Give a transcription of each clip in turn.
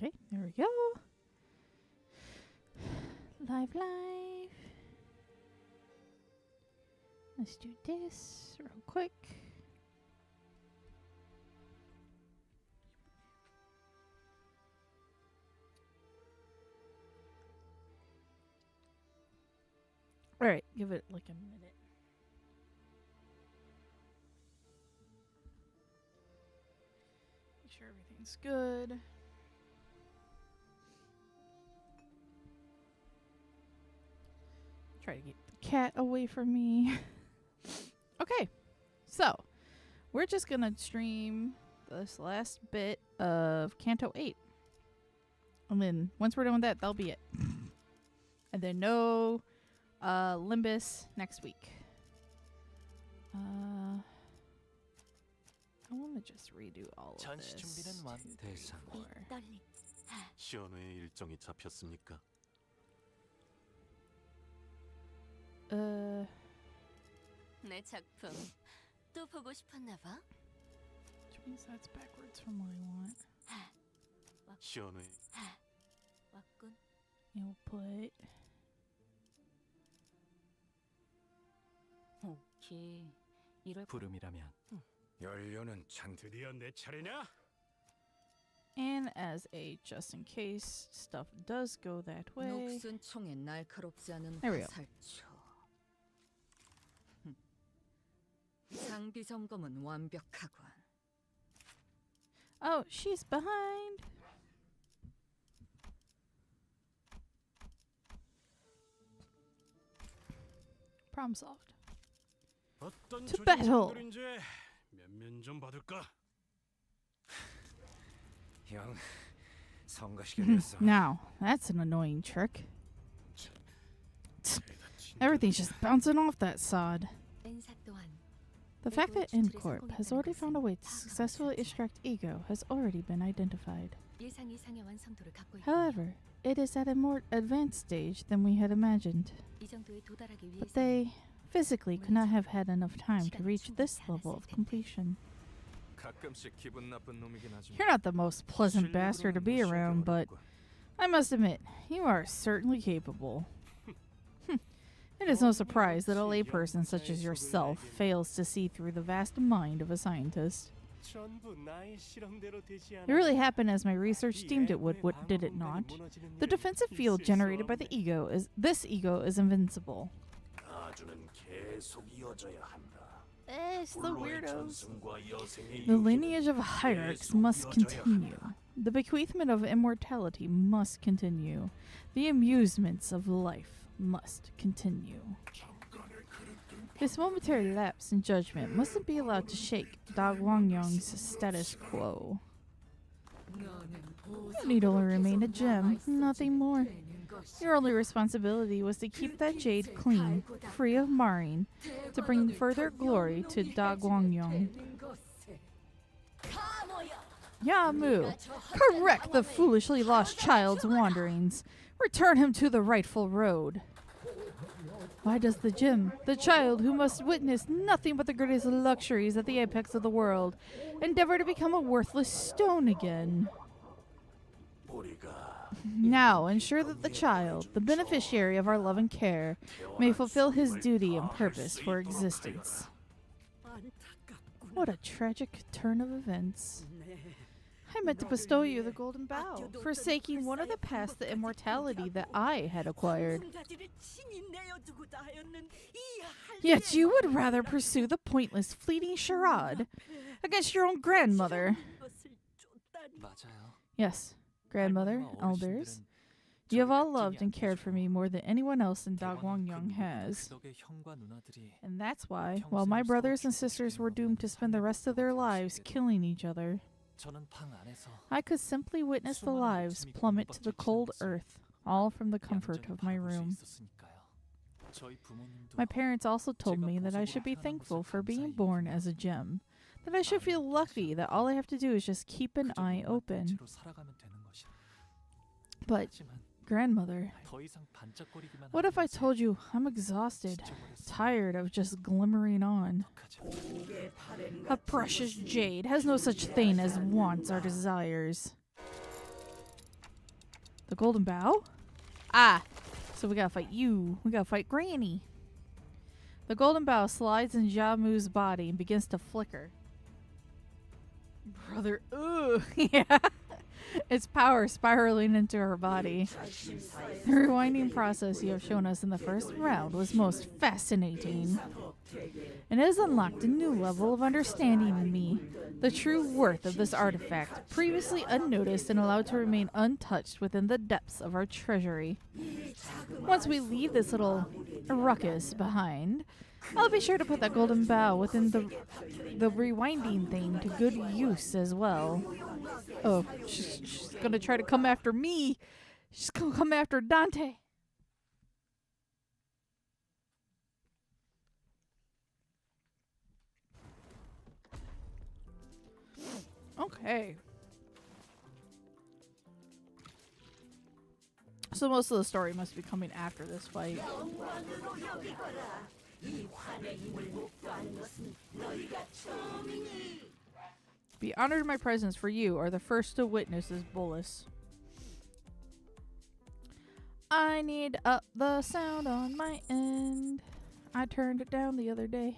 Okay, there we go. Live. Let's do this real quick. All right, give it like a minute. Make sure everything's good. Try to get the cat away from me. Okay, so we're just gonna stream this last bit of Canto 8. And then once we're done with that, that'll be it. And then no Limbus next week. I want to just redo all of 전시 this. 준비는 완. 시연회의 일정이 잡혔습니까? 내 작품 또 보고 싶었나 봐. Which means that's backwards from what I want. 시연회. 왔군. You'll put 오케이. 이럴 부름이라면. 연료는 찬 드디어 내 차례냐? and as a just in case stuff does go that way. 녹슨 총에 날카롭지 않은 There we go. 화살초. 장비 점검은 완벽하군. Oh, she's behind. Problem solved. 어떤 To battle. 조직들인지 면면 좀 받을까? 형, 성가시게 됐어. Now, that's an annoying trick. Everything's just bouncing off that sod. 엔사 또한 The fact that InCorp has already found a way to successfully extract ego has already been identified. 예상 이상의 완성도를 갖고 있다. However, it is at a more advanced stage than we had imagined. 이 정도에 도달하기 위해서 But they physically could not have had enough time to reach this level of completion. 가끔씩 기분 나쁜 놈이긴 하지만. You're not the most pleasant bastard to be around, but I must admit, you are certainly capable. It is no surprise that a layperson such as yourself fails to see through the vast mind of a scientist. It really happened as my research deemed it would, did it not? The defensive field generated by this ego is invincible. It's the weirdos. The lineage of hierarchs must continue. The bequeathment of immortality must continue. The amusements of life must continue. This momentary lapse in judgment mustn't be allowed to shake GuangCaiArts' status quo. You need only remain a gem, nothing more. Your only responsibility was to keep that jade clean, free of marring, to bring further glory to GuangCaiArts. Yamu, correct the foolishly lost child's wanderings. Return him to the rightful road. Why does the gem, the child who must witness nothing but the greatest luxuries at the apex of the world, endeavor to become a worthless stone again? Now ensure that the child, the beneficiary of our love and care, may fulfill his duty and purpose for existence. What a tragic turn of events. I meant to bestow you the golden bough, forsaking one of the paths to immortality that I had acquired. Yet you would rather pursue the pointless, fleeting charade against your own grandmother. Yes, grandmother, elders, you have all loved and cared for me more than anyone else in GuangCaiArts has. And that's why, while my brothers and sisters were doomed to spend the rest of their lives killing each other, I could simply witness the lives plummet to the cold earth, all from the comfort of my room. My parents also told me that I should be thankful for being born as a gem, that I should feel lucky that all I have to do is just keep an eye open. But, grandmother, what if I told you I'm exhausted, tired of just glimmering on? A precious jade has no such thing as wants or desires. The golden bow? Ah! So we gotta fight you. We gotta fight Granny. The golden bow slides in Jamu's body and begins to flicker. Brother, ooh, yeah. Its power spiraling into her body. The rewinding process you have shown us in the first round was most fascinating. And it has unlocked a new level of understanding in me. The true worth of this artifact, previously unnoticed and allowed to remain untouched within the depths of our treasury. Once we leave this little ruckus behind, I'll be sure to put that golden bow within the rewinding thing to good use as well. Oh, she's gonna try to come after me. She's gonna come after Dante. Okay. So most of the story must be coming after this fight. Be honored in my presence, for you are the first to witness this bolus. I need up the sound on my end. I turned it down the other day.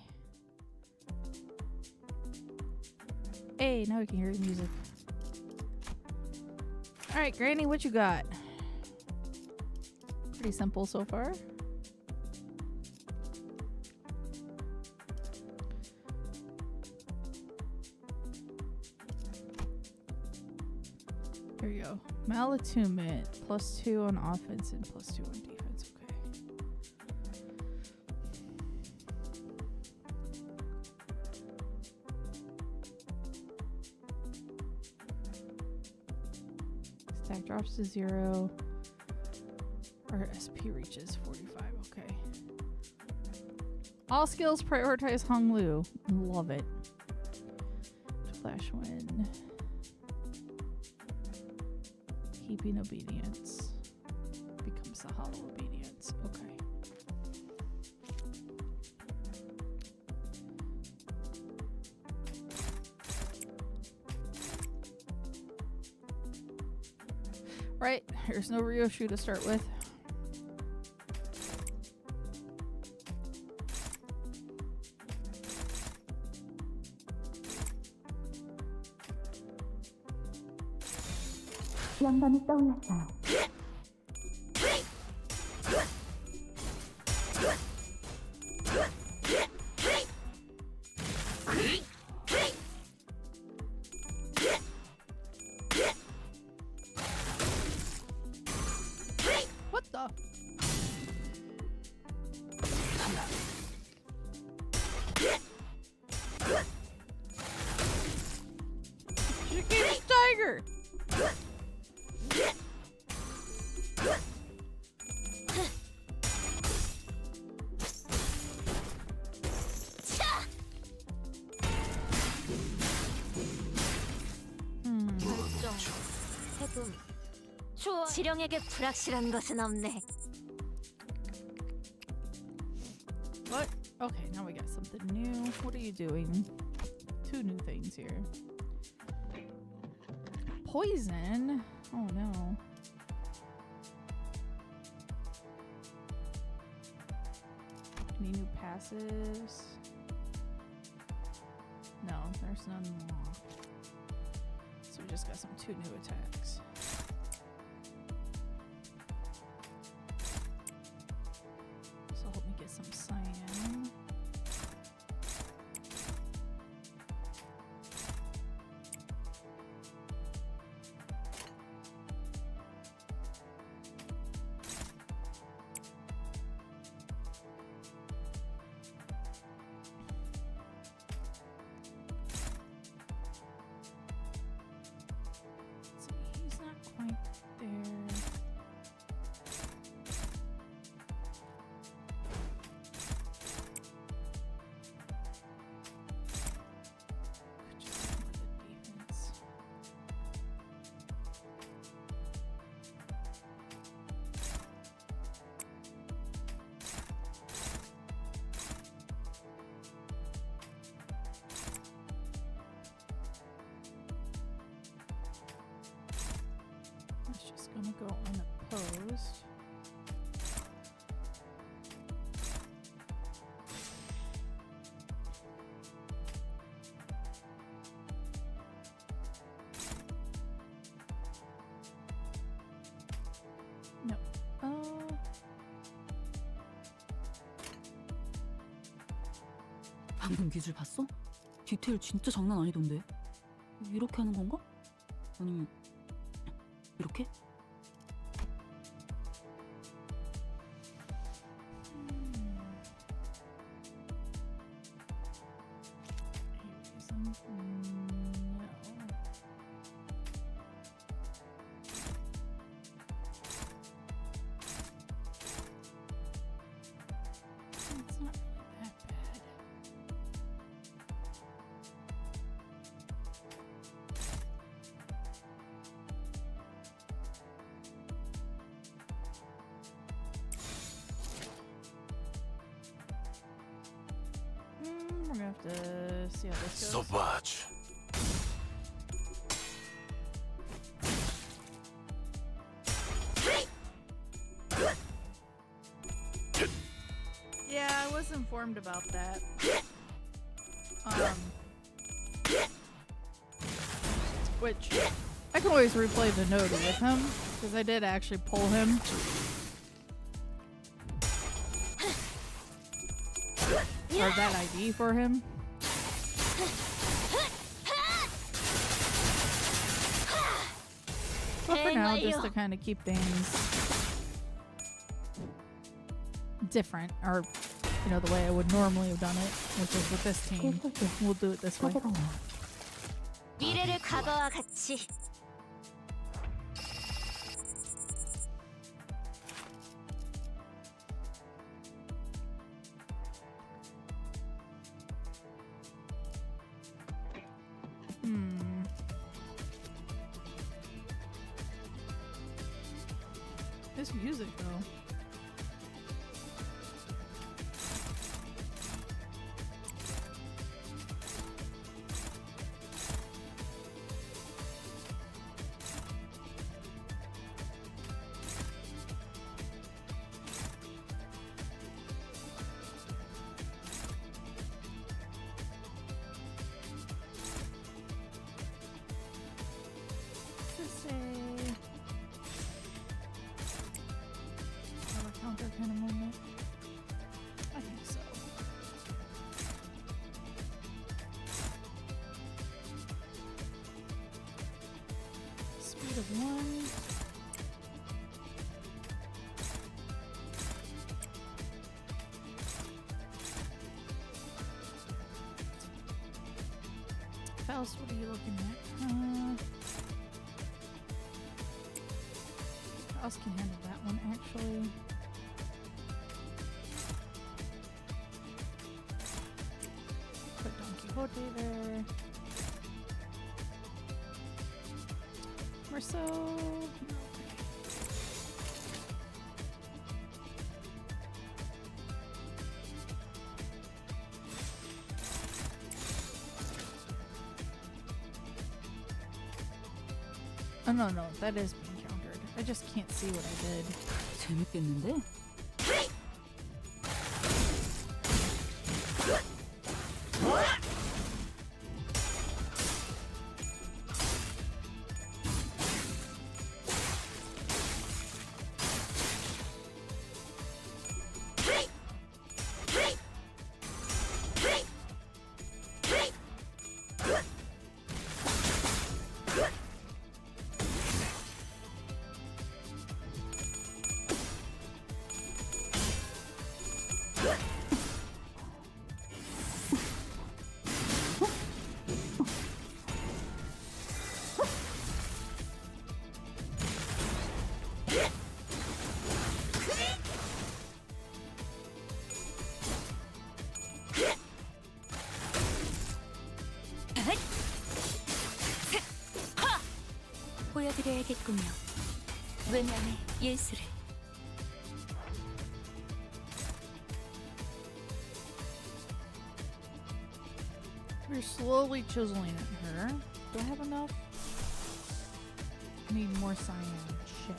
Hey, now we can hear the music. Alright, Granny, what you got? Pretty simple so far. Here you go. Malattunement, +2 on offense and +2 on defense. Okay. Stack drops to 0. Our SP reaches 45. Okay. All skills prioritize Hong Lu. Love it. Flash win. Keeping obedience becomes the hollow obedience. Okay. Right, there's no Ryoshu to start with. 영감이 떠올랐어요. What the? Chicken tiger! 해봄. 지령에게 불확실한 것은 없네. What? Okay, now we got something new. What are you doing? 2 new things here. Poison? Oh no. Any new passives? No, there's none more. So we just got some 2 new attacks. So help me get some cyan. See, he's not gonna go unopposed. No. 방금 기술 봤어? 디테일 진짜 장난 아니던데. 이렇게 하는 건가? 아니면 이렇게? No. It's not really that bad. We're gonna have to see how this goes. Zobacz. Yeah, I was informed about that. Which I can always replay the Nodi with him because I did actually pull him. Or that ID for him. But for now, just to kind of keep things different, or you know, the way I would normally have done it, which is with this team. We'll do it this way. 미래를 과거와 같이 This music, though. Counter kind of moment. I think so. Speed of 1. Faust, what are you looking at? Faust can handle that one actually. Put Don Quixote there. Marceau. Oh no, that is being countered. I just can't see what I did. 재밌겠는데? 보여드려야겠군요. 외면의 예술을. We're slowly chiseling at her. Do I have enough? I need more cyan. ship.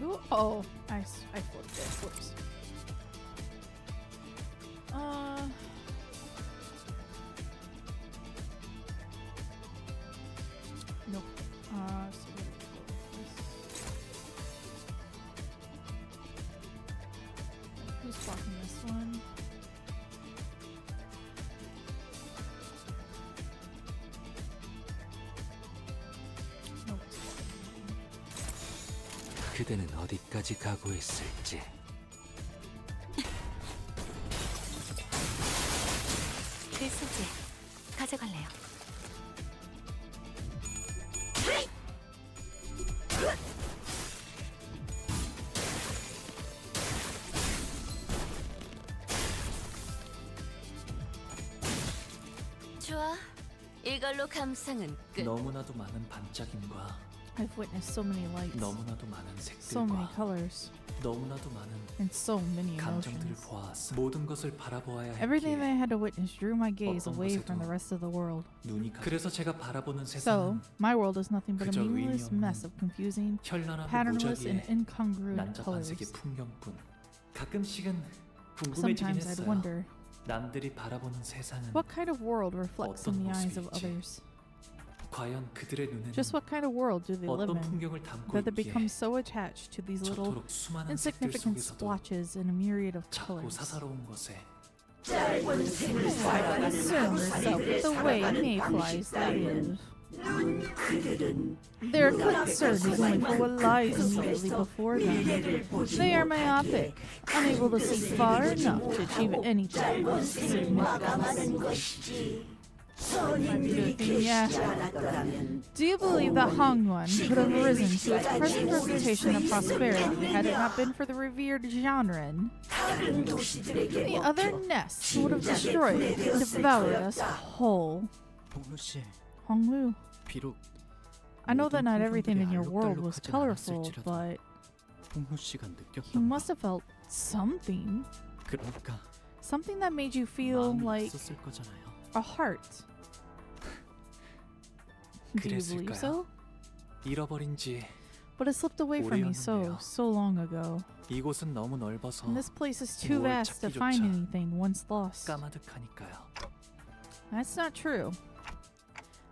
Ooh, oh, I flipped it. Whoops. Nope. So where do we go with this? Who's blocking this one? No one's blocking. 그대는 어디까지 각오했을지. 필수지. 가져갈래요. 좋아. 이걸로 감상은 끝. 너무나도 많은 반짝임과 I've witnessed so many lights, 너무나도 많은 so many 색들과 colors, 너무나도 많은 and so many 감정들을 emotions. 보았어. 모든 것을 바라보아야 Everything that I 했기에 had to witness drew my gaze 어떤 away from 것에도 the rest of the world. 눈이 그래서 제가 바라보는 So, 세상은 my world is nothing but a 그저 meaningless 의미 없는 mess of confusing, 현란하고 patternless, and 무작위의 incongruent 난잡한색의 colors. 풍경뿐. 가끔씩은 궁금해지긴 Sometimes I'd 했어요. wonder, 남들이 바라보는 세상은 what kind of world reflects in the eyes of 모습일지. others? 과연 그들의 눈에는 Just what kind of world do they live 어떤 in 풍경을 담고 that they 있기에 become so attached to these little 저토록 수많은 색들 insignificant 속에서도 splotches in a myriad of 작고 colors? 사사로운 것에 Why concern yourself with the way mayflies live? Their concern is only for what lies immediately before them. They are myopic, unable to see far enough to achieve anything of significance. Yeah. Do you believe that Hongwon could have risen to its present reputation of prosperity had it not been for the revered Jianren? The other nests would have destroyed and devoured us whole. 홍루 씨, Honglu, 비록 I know that 모든 not everything in your 풍경들이 world was 알록달록하진 colorful, 않았을지라도 but 홍루 씨가 you 느꼈던 must have felt something. 그러니까 Something that made you feel 마음이 like 있었을 거잖아요. a heart. Do you believe so? 잃어버린 지 But it slipped away from me 오래였는데요. so long ago. 이곳은 너무 넓어서 And this place is too 뭘 vast to find 찾기조차 anything once lost. 까마득하니까요. That's not true.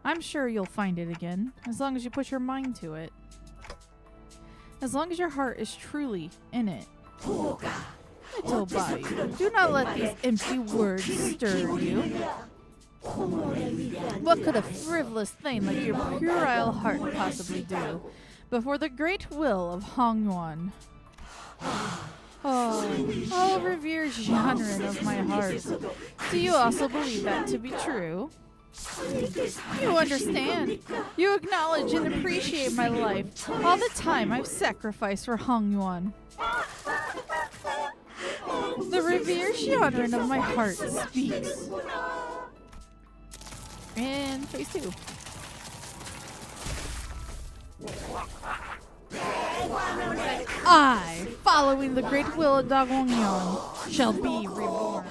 I'm sure you'll find it again, as long as you put your mind to it. As long as your heart is truly in it. Little Bayu, do not let these empty words stir you. What could a frivolous thing like your puerile heart possibly do before the great will of Hongwon? Oh, revered Jianren of my heart, do you also believe that to be true? You understand. You acknowledge and appreciate my life, all the time I've sacrificed for Hongwon. The revered Jianren of my heart speaks. And phase 2. I, following the great will of Dagwangyon, shall be reborn.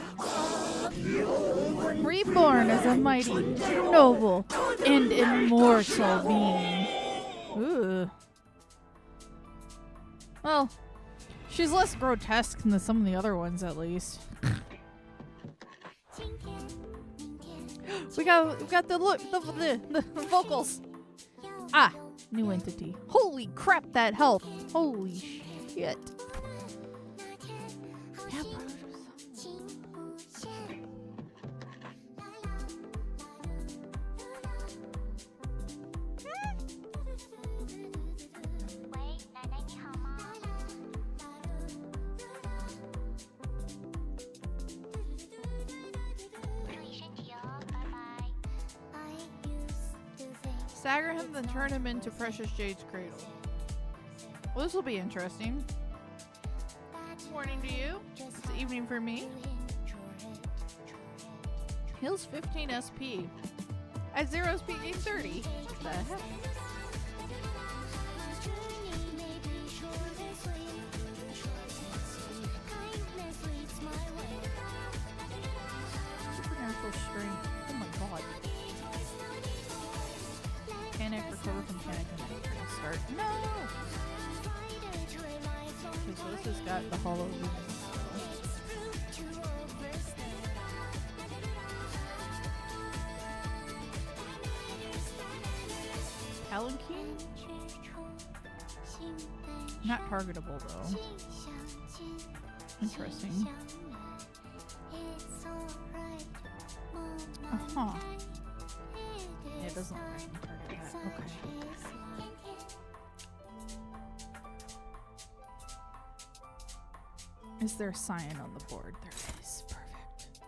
Reborn as a mighty, noble, and immortal being. Ooh. Well, she's less grotesque than some of the other ones, at least. We got the look, the vocals. Ah, new entity. Holy crap, that health. Holy shit. Yeah, Stagger him, then turn him into Precious Jade's cradle. Well, this will be interesting. Morning to you. It's evening for me. Heals 15 SP. At 0 SP, gain 30. What the heck? Supernatural strength. Oh my god. Panic, recover from panic, and then start. No! Okay, so this has got the hollow loop. Palanquin? Not targetable though. Interesting. Uh-huh. Yeah, it doesn't look like I can target that. Okay. Is there a sign on the board? There is. Perfect.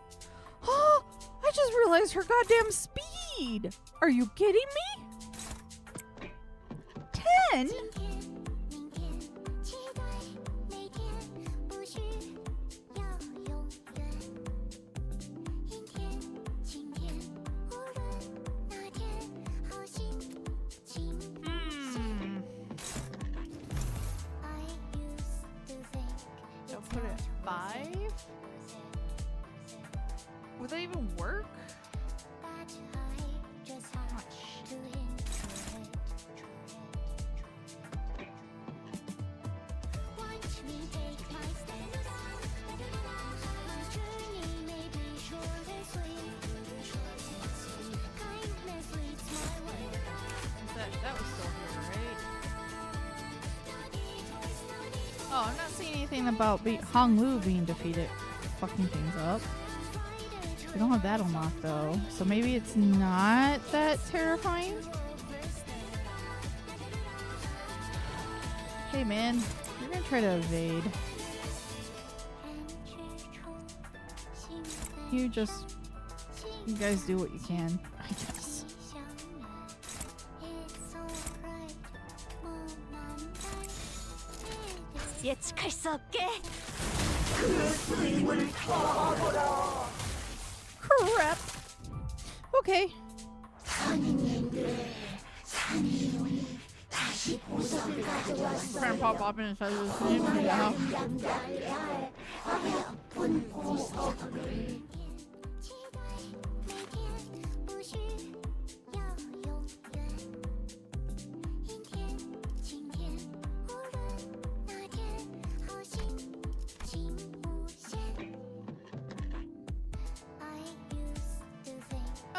Oh! I just realized her goddamn speed! Are you kidding me? 10? I'll put it at 5? Would that even work? Oh, shit. That was still here, right? Oh, I'm not seeing anything about Hong Lu being defeated. Fucking things up. We don't have that unlocked though, so maybe it's not that terrifying. Hey man, you're gonna try to evade. You guys do what you can, I guess. 예측할 수 없게. Crap. Okay. Grandpa Bobbin says his name now.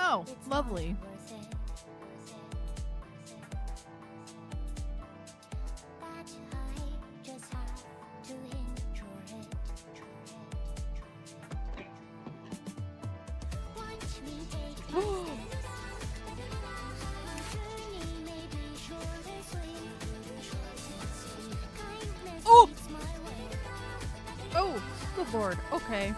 Oh, lovely. Oh! Oh, good lord. Okay.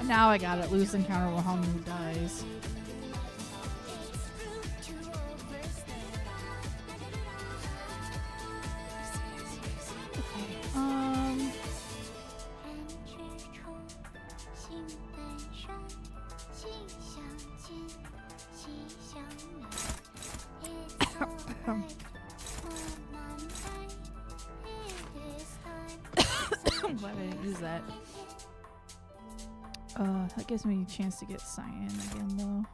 Now I got it. Lose encounter with Hong Lu dies. I'm glad I didn't use that. That gives me a chance to get cyan again, though.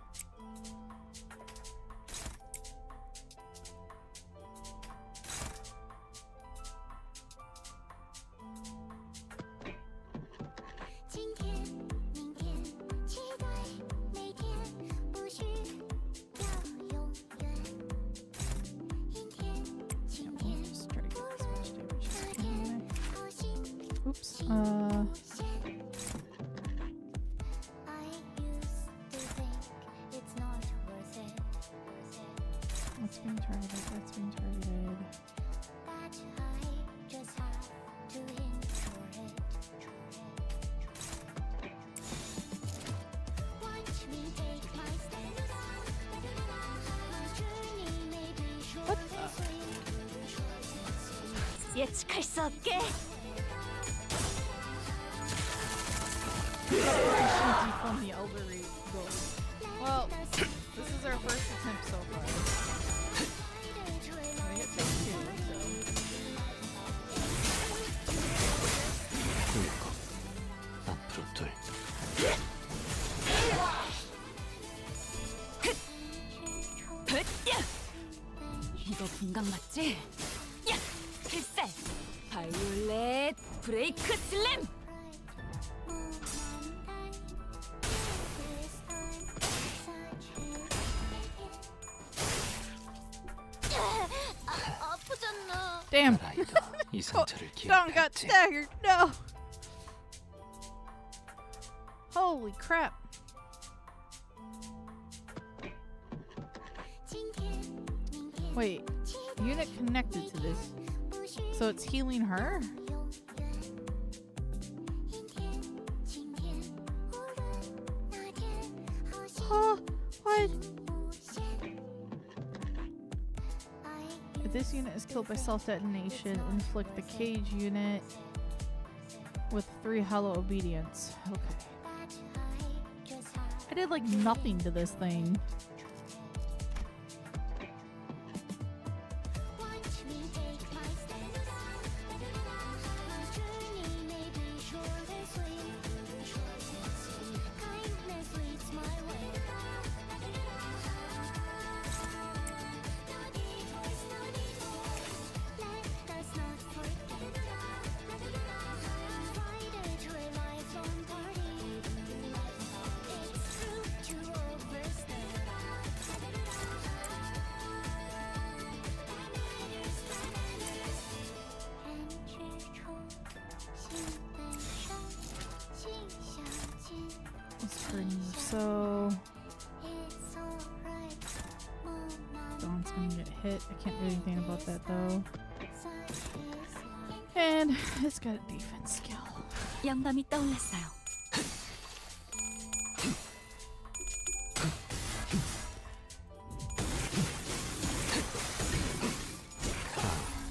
Yeah, we'll just try to get as much damage as we can anyway. Oops. That's being targeted. That's being targeted. 예측할 수 없게. From the elderly gold. Well, this is our first attempt so far. We get take two, so. 일곱, 앞으로 둘. 이거 분강 맞지? 야! 필살! 바이올렛 브레이크 슬램! 아프잖아. Damn. 라이더 이 상처를 Don got 기억했지. staggered. No. Holy crap. Wait, unit connected to this. So it's healing her? Huh? What? If this unit is killed by self-detonation, inflict the cage unit with 3 hollow obedience. Okay. I did like nothing to this thing. So Dawn's gonna get hit. I can't do anything about that though. And it's got a defense skill. 영감이 떠올랐어요.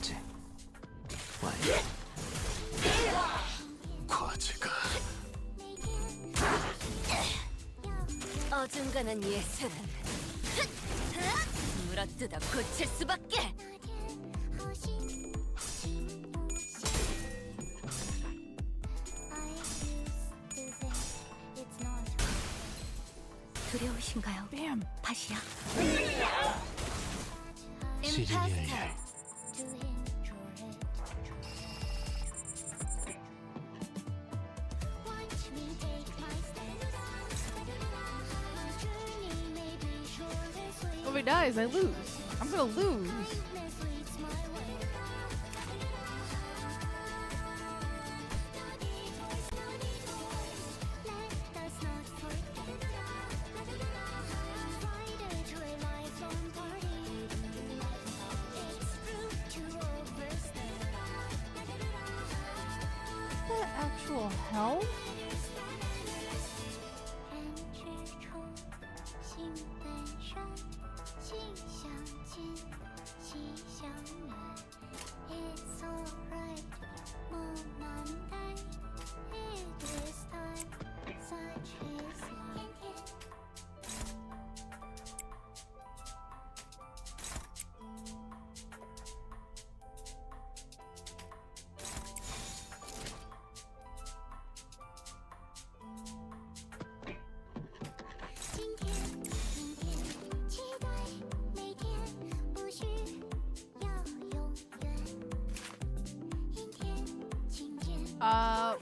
이제 완료. 과제가 어중간한 예술은 물어뜯어 고칠 수밖에. 두려우신가요? Bam! 다시요. 시리얼 If he dies, I lose. I'm gonna lose. What the actual hell?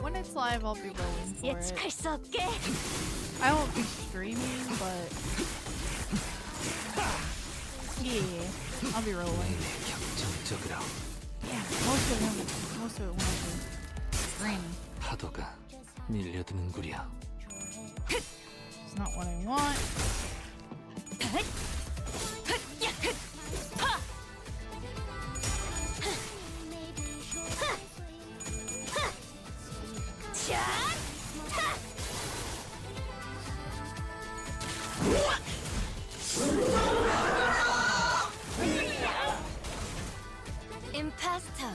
When it's live, I'll be rolling for it. 예측할 수 없게. I won't be streaming, but yeah, I'll be rolling. 격정적으로 Yeah, most of it when I do stream. 파도가 밀려드는구려. It's not what I want. 임파스터.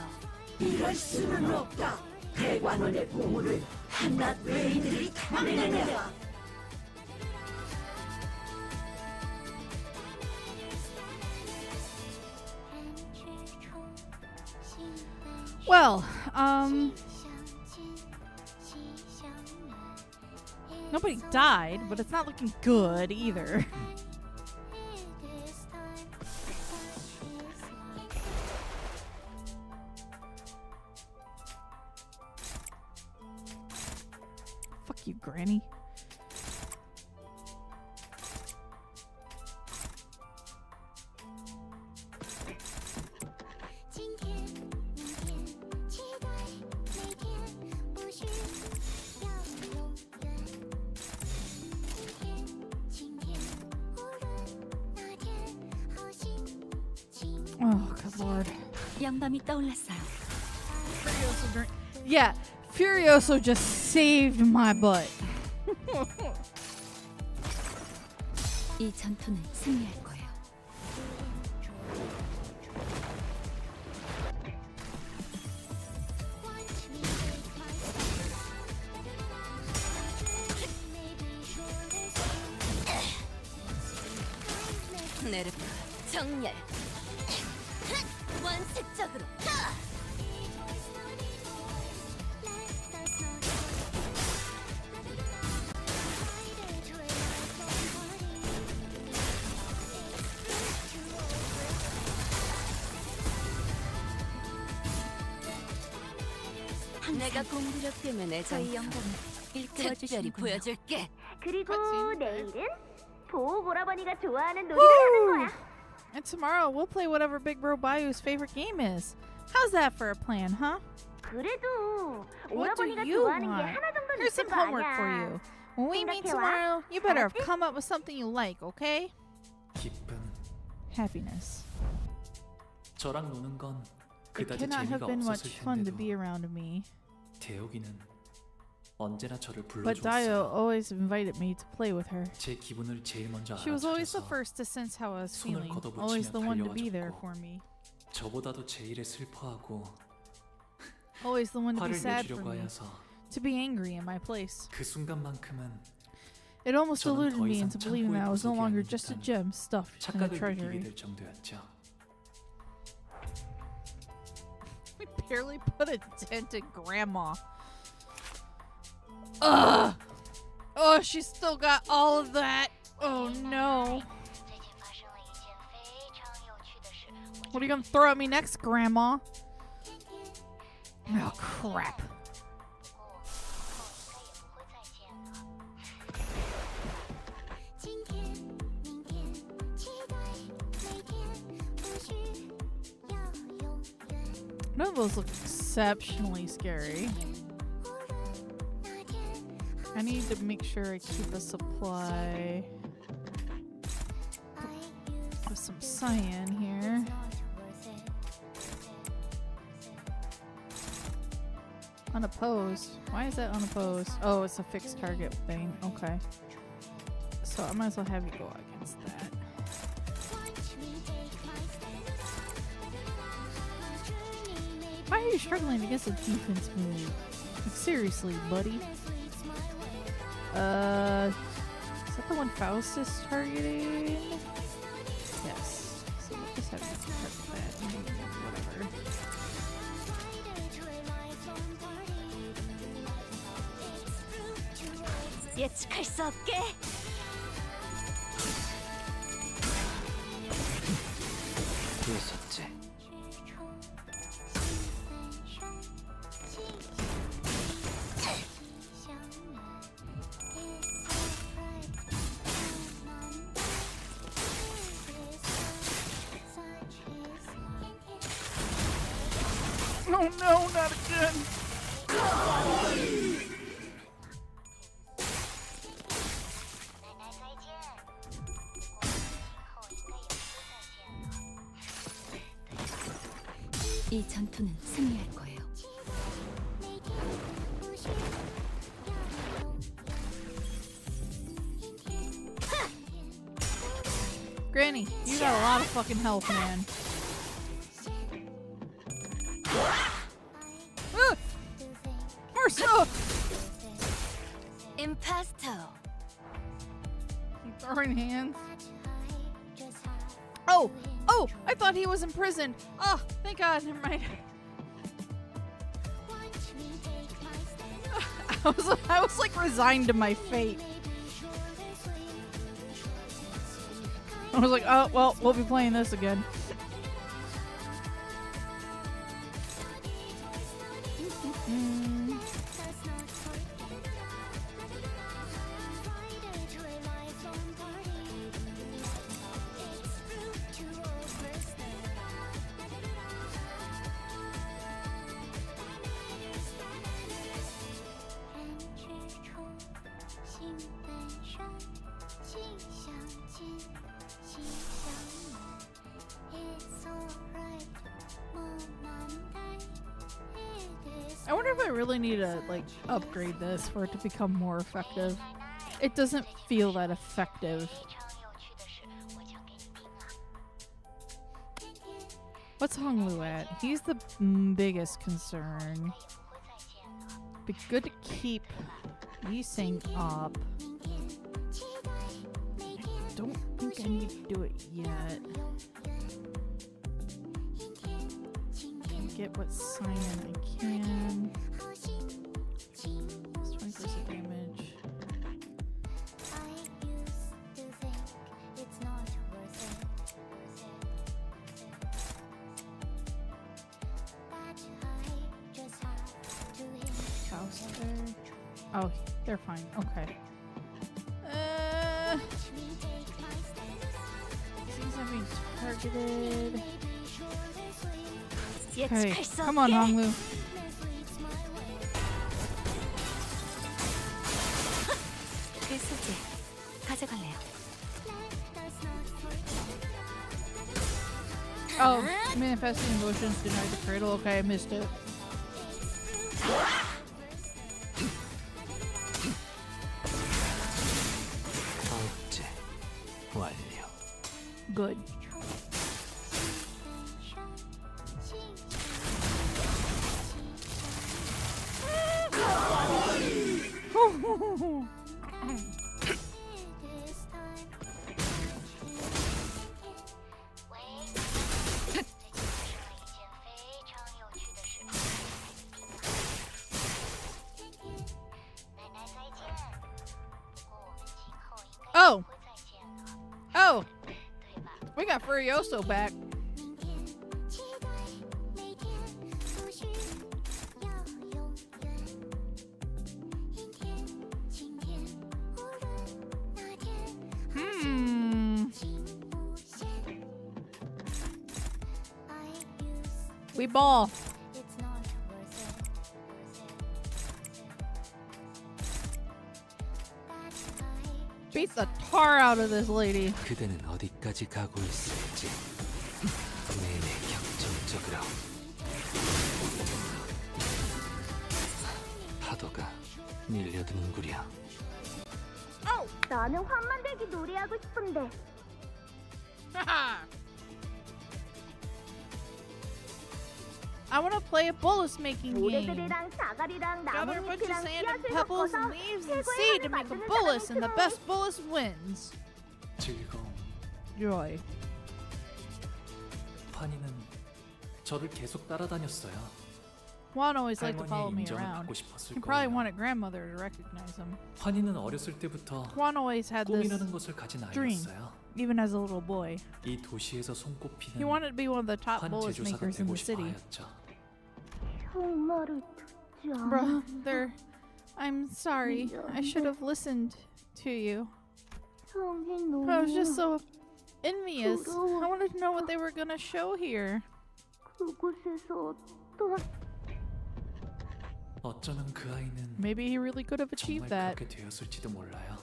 Well, nobody died, but it's not looking good either. Fuck you, Granny. Oh, good lord. 양밤이 떠올랐어요. Yeah, Furioso just saved my butt. 이 전투는 승리할 거예요. 네르프 정렬. 원색적으로. 내가 공부력 때문에 저희 영감을 일깨워 특별히 주시는군요. 보여줄게. 그리고 cutscene. 내일은 보호 오라버니가 좋아하는 놀이를 하는 거야. And tomorrow we'll play whatever Big Bro Bayou's favorite game is. How's that for a plan, huh? 그래도 What do 오라버니가 you 좋아하는 게 want? 하나 정도는 Here's 있을 some 거 homework for 아니야. you. When we meet 생각해와. tomorrow, you better have 알았지? come up with something you like, okay? 기쁨. Happiness. 저랑 노는 건 It 그다지 cannot have 재미가 been much 없었을 fun to 텐데도 be around me. 대혁이는 언제나 저를 But Dio 불러주었어요. always invited me to play with her. 제 기분을 제일 먼저 She was always the 알아주셔서 first to sense how I was 손을 feeling. 걷어붙이며 Always the one to be there 달려와줬고. for me. 저보다도 제 일에 슬퍼하고 Always the one to be 화를 sad for 내주려고 me. 하여서 To be angry in my place. 그 순간만큼은 It almost 저는 deluded 더 me 이상 into believing that I was no 창고의 longer 구석이 just a 아닌 gem stuffed in a 착각을 느끼게 treasury. 될 정도였죠. We barely put a dent in Grandma. Ugh! Oh, she's still got all of that. Oh no. What are you gonna throw at me next, Grandma? Oh, crap. None of those look exceptionally scary. I need to make sure I keep a supply of some cyan here. Unopposed. Why is that unopposed? Oh, it's a fixed target thing. Okay. So I might as well have you go against that. Why are you struggling against a defense move? Like, seriously, buddy. Is that the one Faust is targeting? Yes. So we'll just have to target that. Whatever. 예측할 수 없게. 있었지. Oh no, not again! 이 전투는 승리할 거예요. Granny, you got a lot of fucking health, man. more so. 임파스터. Throwing hands. Oh, oh! I thought he was imprisoned. Oh, thank God. Never mind. I was like resigned to my fate. I was like, oh well, we'll be playing this again. I wonder if I really need to like upgrade this for it to become more effective. It doesn't feel that effective. What's Honglu at? He's the biggest concern. Be good to keep Yiseng up. I don't think I need to do it yet. Get what sign in I can. It's 20% damage. Chaucer. Oh, they're fine. Okay. Things are being targeted. Okay, come on, Honglu. 필수지. 가져갈래요. Oh, manifesting emotions denied the cradle. Okay, I missed it. 억제 완료. Good. Oh! Oh! We got Furioso back. We ball. Beat the tar out of this lady. 그대는 어디까지 가고 있을지 내내 격정적으로. 파도가 밀려드는구려. 나는 환만대기 놀이하고 싶은데. I want to play a bolus making game. 모래들이랑 사과리랑 Gather a bunch of 나뭇잎이랑 sand and 씨앗을 pebbles 섞어서 and leaves and 최고의 seed to 향을 make a 만드는 bolus, and the 사람처럼. best bolus wins. 즐거움. Joy. 환희는 저를 계속 따라다녔어요. Juan always liked to follow 할머니의 me 인정을 around. 받고 싶었을 He probably 거예요. wanted grandmother to recognize him. 환희는 어렸을 때부터 Juan always had this 꿈이라는 것을 가진 dream, 아이였어요. even as a little boy. 이 도시에서 He 손꼽히는 wanted to be one of the top 환 bolus 제조사가 makers in 되고 the 싶어 city. 하였죠. 정말을 듣지 않아. Brother, I'm sorry. I should have listened to you. 형이 너무 I was just so envious. I wanted to know what they were gonna show here. 그곳에서 어떤 어쩌면 그 아이는 Maybe he really could have 정말 achieved that. 그렇게 되었을지도 몰라요.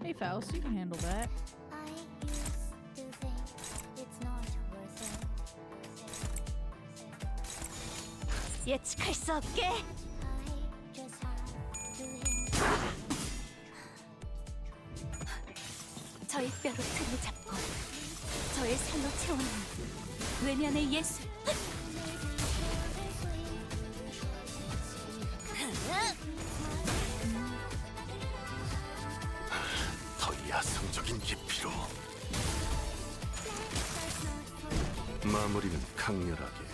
Hey Faust, you can handle that. 예측할 수 없게. 저의 뼈로 틀을 잡고 저의 살로 채워놓은 외면의 예술. 더 야성적인 깊이로 마무리는 강렬하게.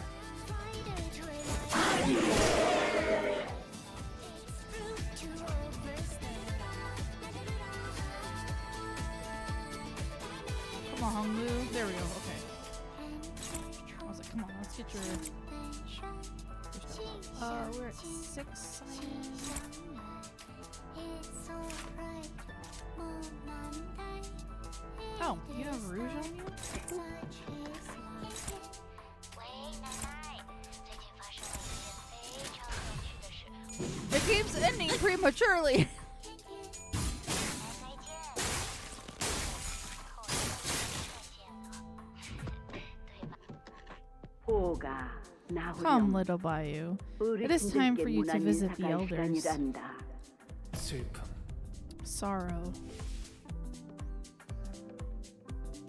Come on, Honglu. There we go. Okay. I was like, come on, let's get your stuff. We're at 6 cyan. Oh, you have rouge on you? The game's ending prematurely. Come, little Bayou. It is time for you to visit the elders. 슬픔. Sorrow.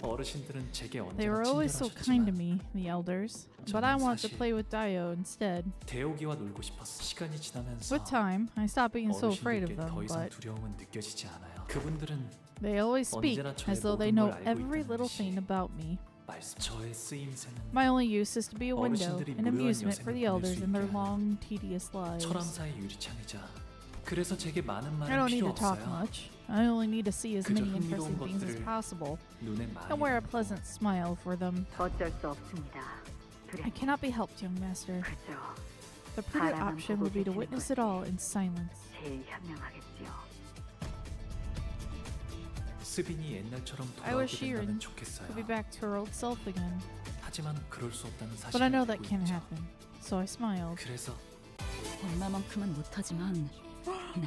어르신들은 제게 They were 언제나 always so kind to 친절하셨지만 me, the elders. But I wanted to play with Dio instead. 대오기와 놀고 싶었어. 시간이 지나면서 With time, I stopped being so afraid of 어르신들께 them, 더 이상 but 두려움은 느껴지지 않아요. 그분들은 they always speak 언제나 저의 as though they 모든 know 걸 알고 every 있다는 little 듯이 thing about me. 말씀. 저의 쓰임새는 My only use is to be a window, 어르신들이 an 무료한 amusement for the 여생을 보낼 elders 수 in their 있게 하는 long, tedious lives. 철암사의 유리창이자. 그래서 제게 많은 I 말은 don't need 필요 to talk 없어요. much. I only need to see as 그저 many 흥미로운 interesting things as 것들을 possible 눈에 많이 and wear a 담고 pleasant smile for them. 어쩔 수 없습니다. I cannot be helped, young master. 그죠. The prudent option would be to witness it all in silence. 제일 현명하겠지요. 스빈이 옛날처럼 I wish 돌아오게 된다면 Sheeran 좋겠어요. to be back to her old self again. 하지만 그럴 수 없다는 But I 사실을 know 알고 that can't 있죠. happen. So I smiled. 그래서 얼마만큼은 못하지만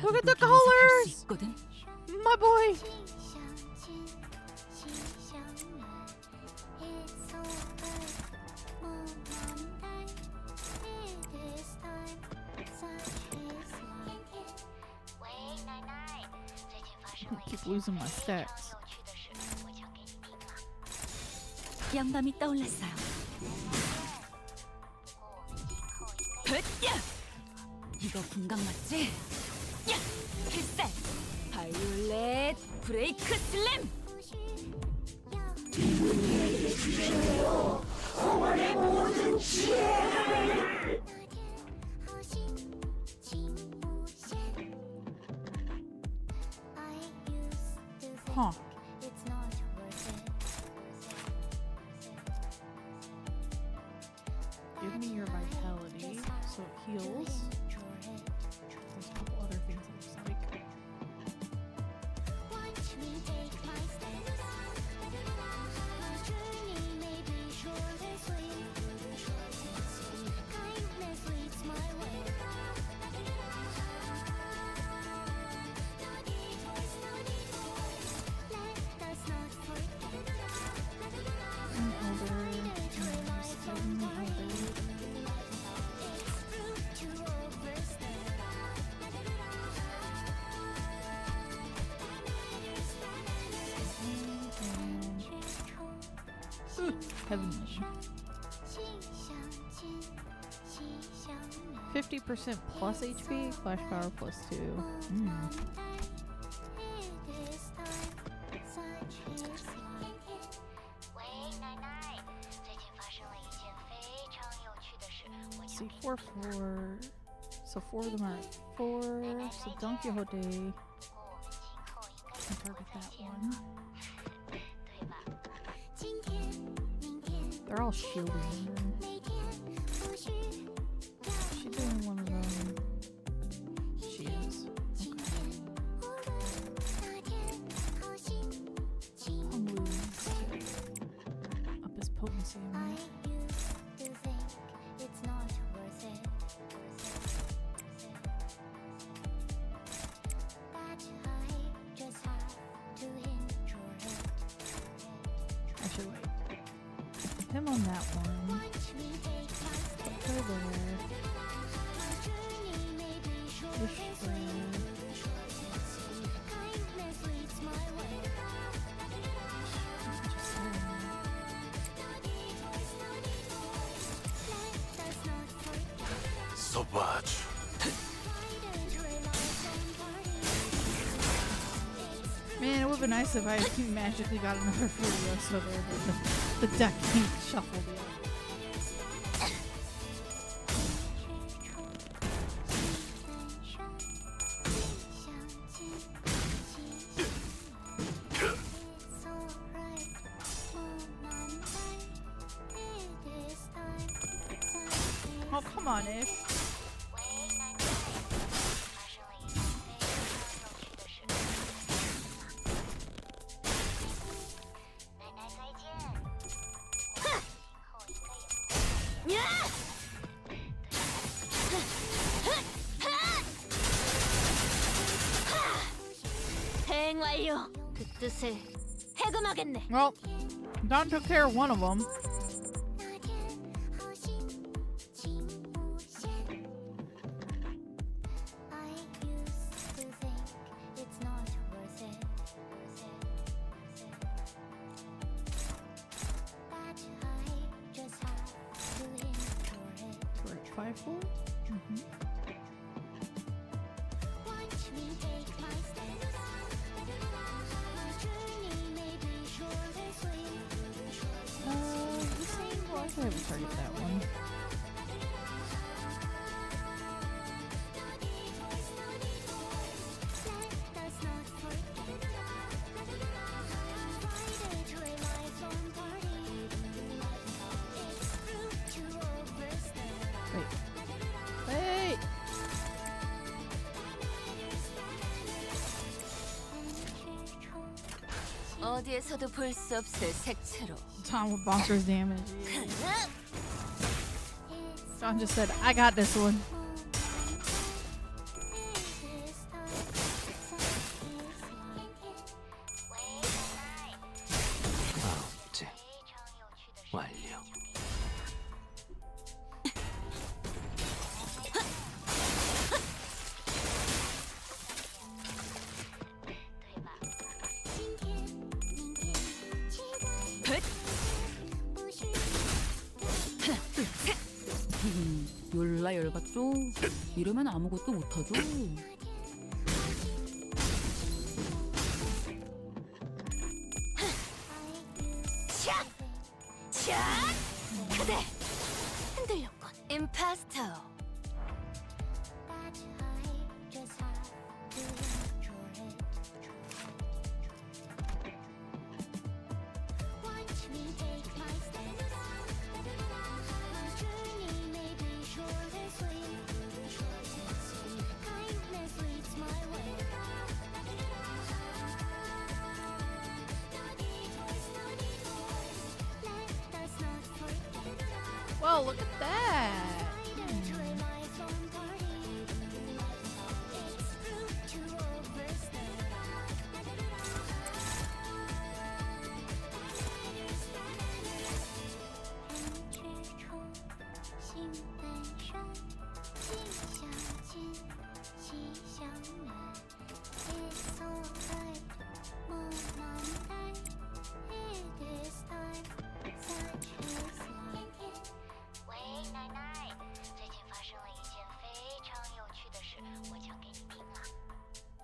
Look at the 할수 colors! 있거든. My boy! I keep losing my stacks. 양밤이 떠올랐어요. 야! 이거 분강 맞지? 야! 필살! 바이올렛 브레이크 슬램! Huh. Give me your vitality so it heals. There's a couple other things it looks like. An elder, seven elder. Heavenly. 50% plus HP, flash power plus 2. Let's see, 4, 4. So 4 of them are at 4. So Don Quixote can target that one. They're all shielding her. She's doing one of them. She is. Okay. Honglu's up his potency, right? Actually, wait. Him on that one. Put her there. Wish there. been nice if I magically got another Furiosa there, but the deck can't shuffle the other. Oh, come on, Ish. 대행 완료. 그 뜻을 해금하겠네. Well, Don took care of one of them. Torch 5-4? I haven't targeted that one. Wait! 어디에서도 볼 수 없을 색채로. Tom with bonkers damage. John just said, I got this one. 아홉째 완료. 열라 열받죠? 이러면 아무것도 못하죠. 그대 흔들렸군. 임파스터. Whoa, look at that!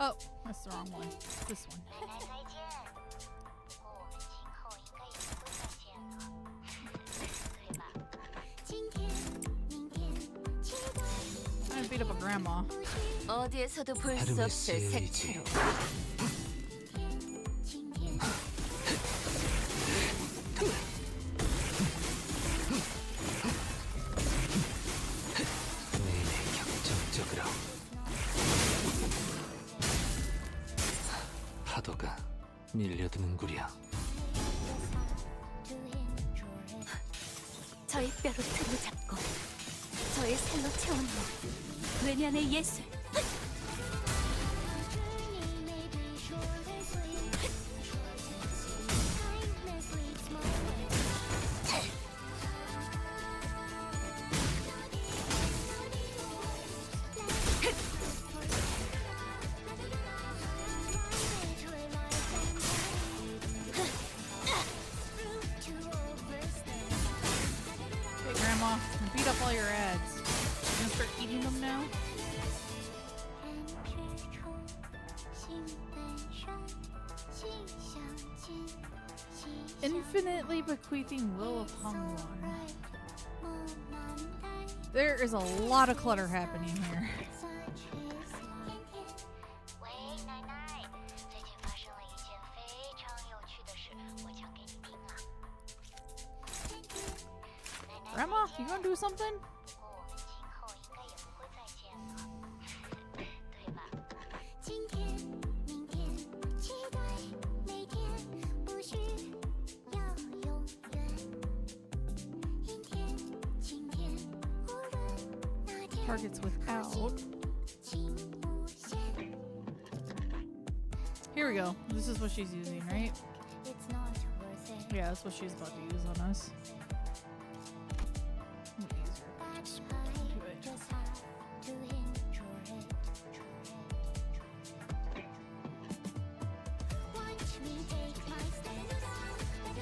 Oh, that's the wrong one. This one. I beat up a grandma. 어디에서도 볼 수 없을 색채로. 내내 격정적으로. 파도가 밀려드는구려. 저의 뼈로 틈을 잡고 저의 살로 채워넣어 외면의 예술. Hey, Grandma, I beat up all your ads. You gonna start eating them now? Infinitely bequeathing will of Hongwon. There is a lot of clutter happening here. Grandma, you gonna do something? Targets without. Here we go. This is what she's using, right? Yeah, that's what she's about to use on us.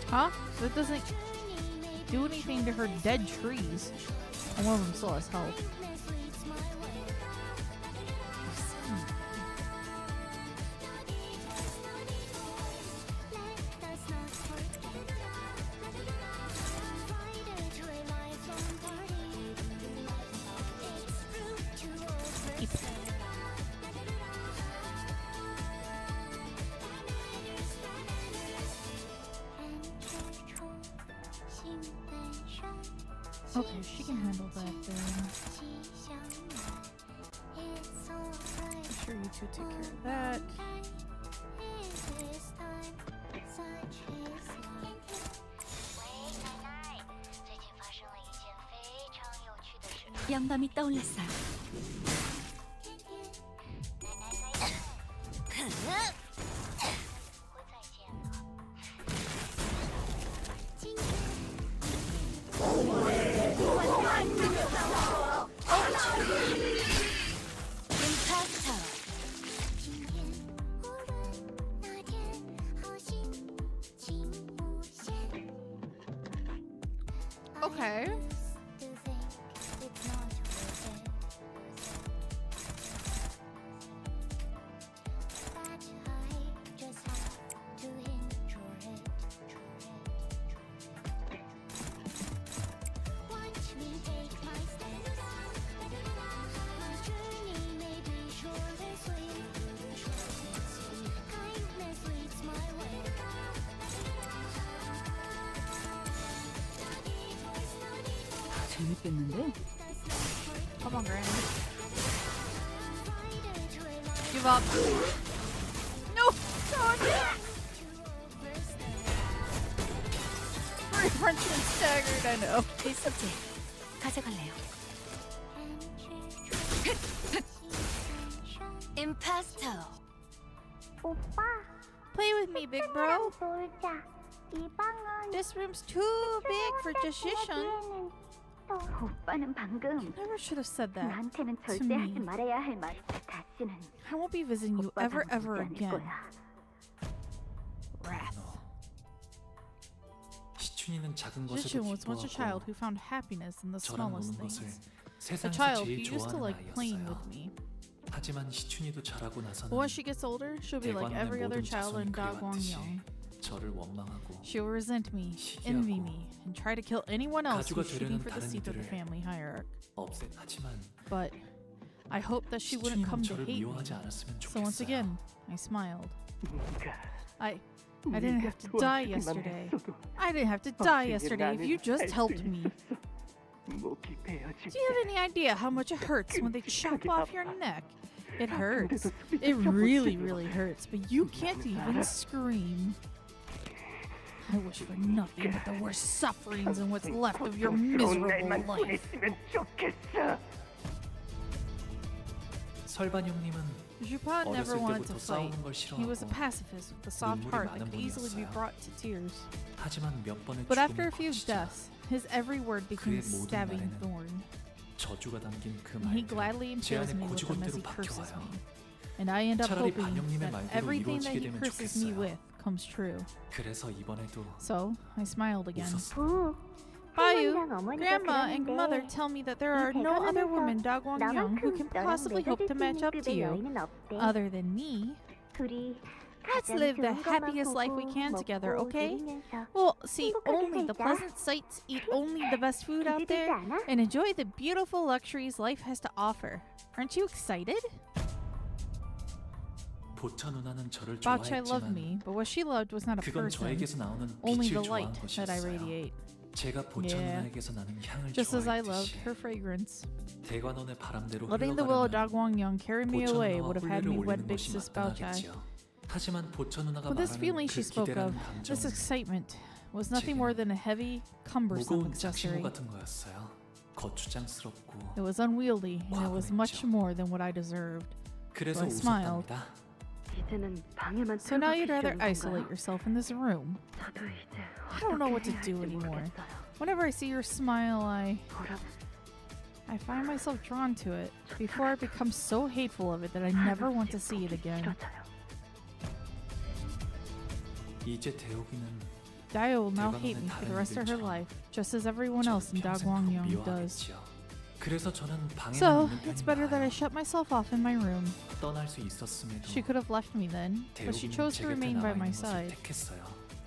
Huh? That doesn't do anything to her dead trees. And one of them still has health. Okay, she can handle that then. I'm sure you two take care of that. 양밤이 떠올랐어요. Okay. 재밌겠는데? Come on, Granny. Give up. No! Very crunchy and staggered, I know. 일석제 가져갈래요. 임파스터. 오빠, Play with me, big bro. 놀자. 이 방은 This room's too big for just Shishun. 뒤에는 또 오빠는 방금 Never should have said that. 나한테는 to 절대 me. 하지 말아야 할 말. 다시는 I won't be visiting you 오빠 ever, 방송 ever 보지 않을 again. 거야. Wrath. 시춘이는 작은 것에도 Shishun was once a child 기뻐하고 who found happiness in the 저랑 smallest 노는 것을 things. A 세상에서 child who 제일 used to 좋아하는 like playing 아이였어요. with me. 하지만 시춘이도 자라고 나서는 But when she gets older, she'll be like 대관원의 every other 모든 child in 자손이 그려왔듯이 GuangCaiArts. 저를 원망하고 She will resent me, envy me, and try to kill anyone else 가주가 who's shooting 되려는 for the 다른 seat of the 이들을 family hierarch. 하지만 But I hope that she wouldn't come 시춘이는 to 저를 hate me. 미워하지 않았으면 So once 좋겠어요. again, I smiled. I didn't have to die yesterday. I didn't have to die yesterday if you just helped me. Do you have any idea how much it hurts when they chop off your neck? It hurts. It really, really hurts, but you can't even scream. I wish for nothing but the worst sufferings and what's left of your miserable life. 설반 형님은 Jupan never 어렸을 wanted to 때부터 fight. 싸우는 걸 He was a 싫어하고 pacifist with a soft 눈물이 heart that 많은 could easily be 분이었어요. brought to tears. 하지만 몇 번의 But after a 죽음을 few 거치자 deaths, his every word became a 그의 모든 stabbing 말에는 thorn. 저주가 담긴 그 And he 말들은 gladly 제 impales 안에 me with them as 고지고대로 he curses 박혀와요. me. And I end up 차라리 hoping 반영님의 that 말대로 everything that 이루어지게 he 되면 curses me 좋겠어요. with comes true. 그래서 이번에도 So I smiled again. 웃었어요. 부, Bayu, 할머니랑 어머니가 Grandma, and Mother 그러는데 tell me that there 이 are no other 대관원에서 women Da Guangyoung who 너만큼 can 너랑 possibly hope 맺어줄 to 수 match 있는 up to 급의 you, 여인은 없대. other than me. 둘이 Let's live the happiest life we can together, okay? We'll see only the pleasant sights, eat only the best food out there, and enjoy the beautiful luxuries life has to offer. Aren't you excited? 보처 누나는 저를 Bachai loved 좋아했지만 me, but what she loved was not a 그건 person, 저에게서 나오는 only 빛을 the light 좋아한 that I 것이었어요. radiate. 제가 보처 Yeah. 누나에게서 나는 향을 Just as I loved 좋아했듯이 her fragrance. 대관원의 바람대로 Letting the will of 흘러가려면 Dagwang carry me 보처 away 누나와 would have had 혼례를 me wed 올리는 big 것이 sis Bachai. 마땅하겠지요. 하지만 보처 누나가 But this 말하는 feeling 그 she spoke of, 기대라는 this 감정은 excitement, was nothing more than a heavy, cumbersome 무거운 accessory. 짝시모 같은 거였어요. 거추장스럽고 It was unwieldy, and it was much more than what I deserved. 그래서 I smiled. 웃었답니다. So now you'd rather isolate yourself in this room. I don't know what to do anymore. Whenever I see your smile, I find myself drawn to it before I become so hateful of it that I never want to see it again. 이제 대옥이는 Dio will now hate me for the rest of her life, just as everyone else in Dagwangyong does. 그래서 저는 방에만 So, 있는 it's 편이 better that I 나아요. shut myself off in my room. 떠날 수 있었음에도 She could have left me then, but she 대옥이는 chose 제 to 곁에 remain by 남아 my 있는 것을 side. 택했어요.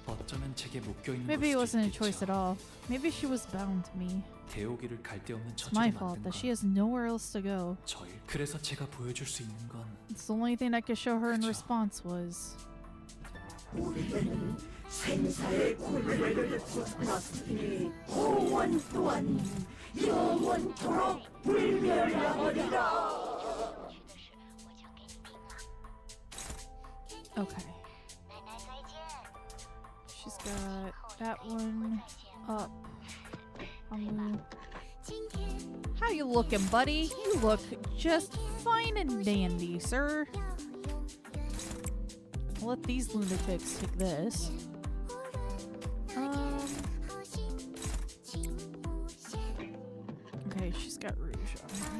어쩌면 제게 묶여 있는 Maybe it 걸 wasn't a 수도 choice at 있겠죠. all. Maybe she was bound to me. 대옥이를 갈 데 없는 It's my 처지로 fault 만든 that she 건 has nowhere else to go. 저일. 그래서 제가 보여줄 수 있는 건 It's the only thing I could show her in 그죠. response was okay. She's got that one up. How you looking, buddy? You look just fine and dandy, sir. I'll let these lunatics take this. Okay, she's got rouge on her.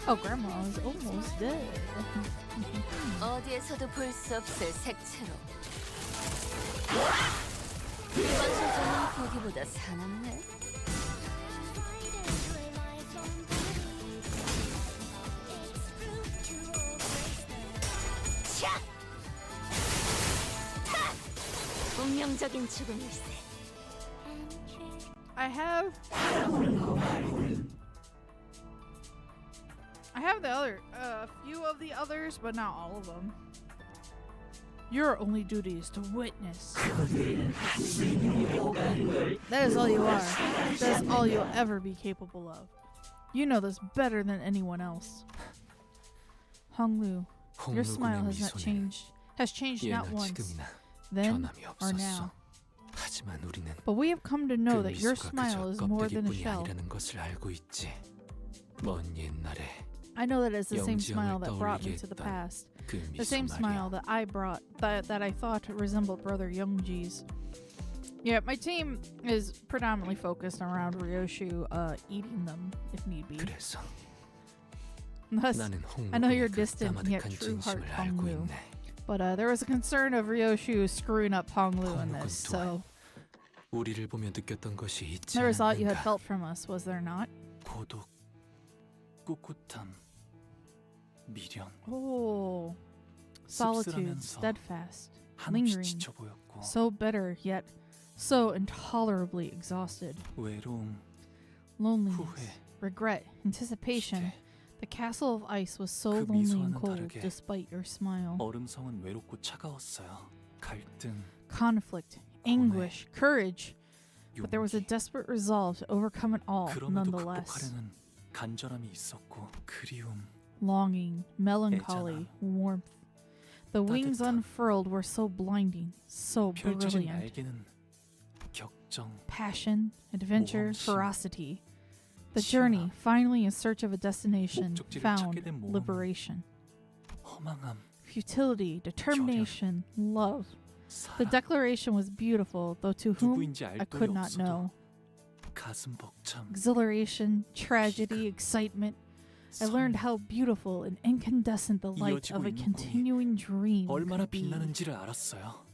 Oh, Grandma is almost dead. 어디에서도 볼 수 없을 색채로. 이번 소설은 보기보다 사납네. 차! 타! 운명적인 죽음일세. I have the other, few of the others, but not all of them. Your only duty is to witness. That is all you are. That is all you'll ever be capable of. You know this better than anyone else. Honglu, your smile has changed not 예나 once, 지금이나 then 변함이 or 없었어. now. 하지만 우리는 But we have come to know 그 that your 미소가 smile is 그저 more than a 껍데기뿐이 shell. 아니라는 것을 알고 있지. 먼 옛날에 I know that it's the same 영지형을 smile that brought me 떠올리게 to the 했던 past. 그 The 미소 same smile 말이야. that I brought, that I thought resembled Brother Youngji's. Yeah, my team is predominantly focused around Ryoshu eating them if need be. 그래서 Thus, 나는 I know you're 홍록군의 그 distant yet 까마득한 true heart 진심을 알고 Honglu. 있네. But there was a concern of Ryoshu screwing up Honglu in 홍록은 this, 또한 so 우리를 보며 느꼈던 것이 있지 there was a lot you had 않는가. felt from us, was there not? 고독, 꿋꿋함, 미련, Oh, solitude, 씁쓸하면서 steadfast, 한없이 lingering, 지쳐 보였고 so bitter yet so intolerably exhausted. 외로움, Loneliness, 후회, regret, anticipation. 기대. The castle of ice was so 그 lonely and 미소와는 cold 다르게 despite your smile. 얼음성은 외롭고 차가웠어요. 갈등, Conflict, anguish, courage. But there was a 용기. desperate resolve to overcome it all 그럼에도 nonetheless. 극복하려는 간절함이 있었고 그리움, Longing, melancholy, warmth. The wings 따뜻함. unfurled were so blinding, so 펼쳐진 brilliant. 날개는 격정, Passion, adventure, 모험심. ferocity. The 치열함. journey, finally in search of a destination, 목적지를 found 찾게 된 모험. liberation. 허망함, Futility, determination, love. The 사랑. declaration was beautiful, though to whom 누구인지 알 I 돈이 could not 없어도 know. 가슴 벅참. Exhilaration, tragedy, excitement. I learned how beautiful and incandescent the light of a continuing dream 얼마나 could be. 빛나는지를 알았어요.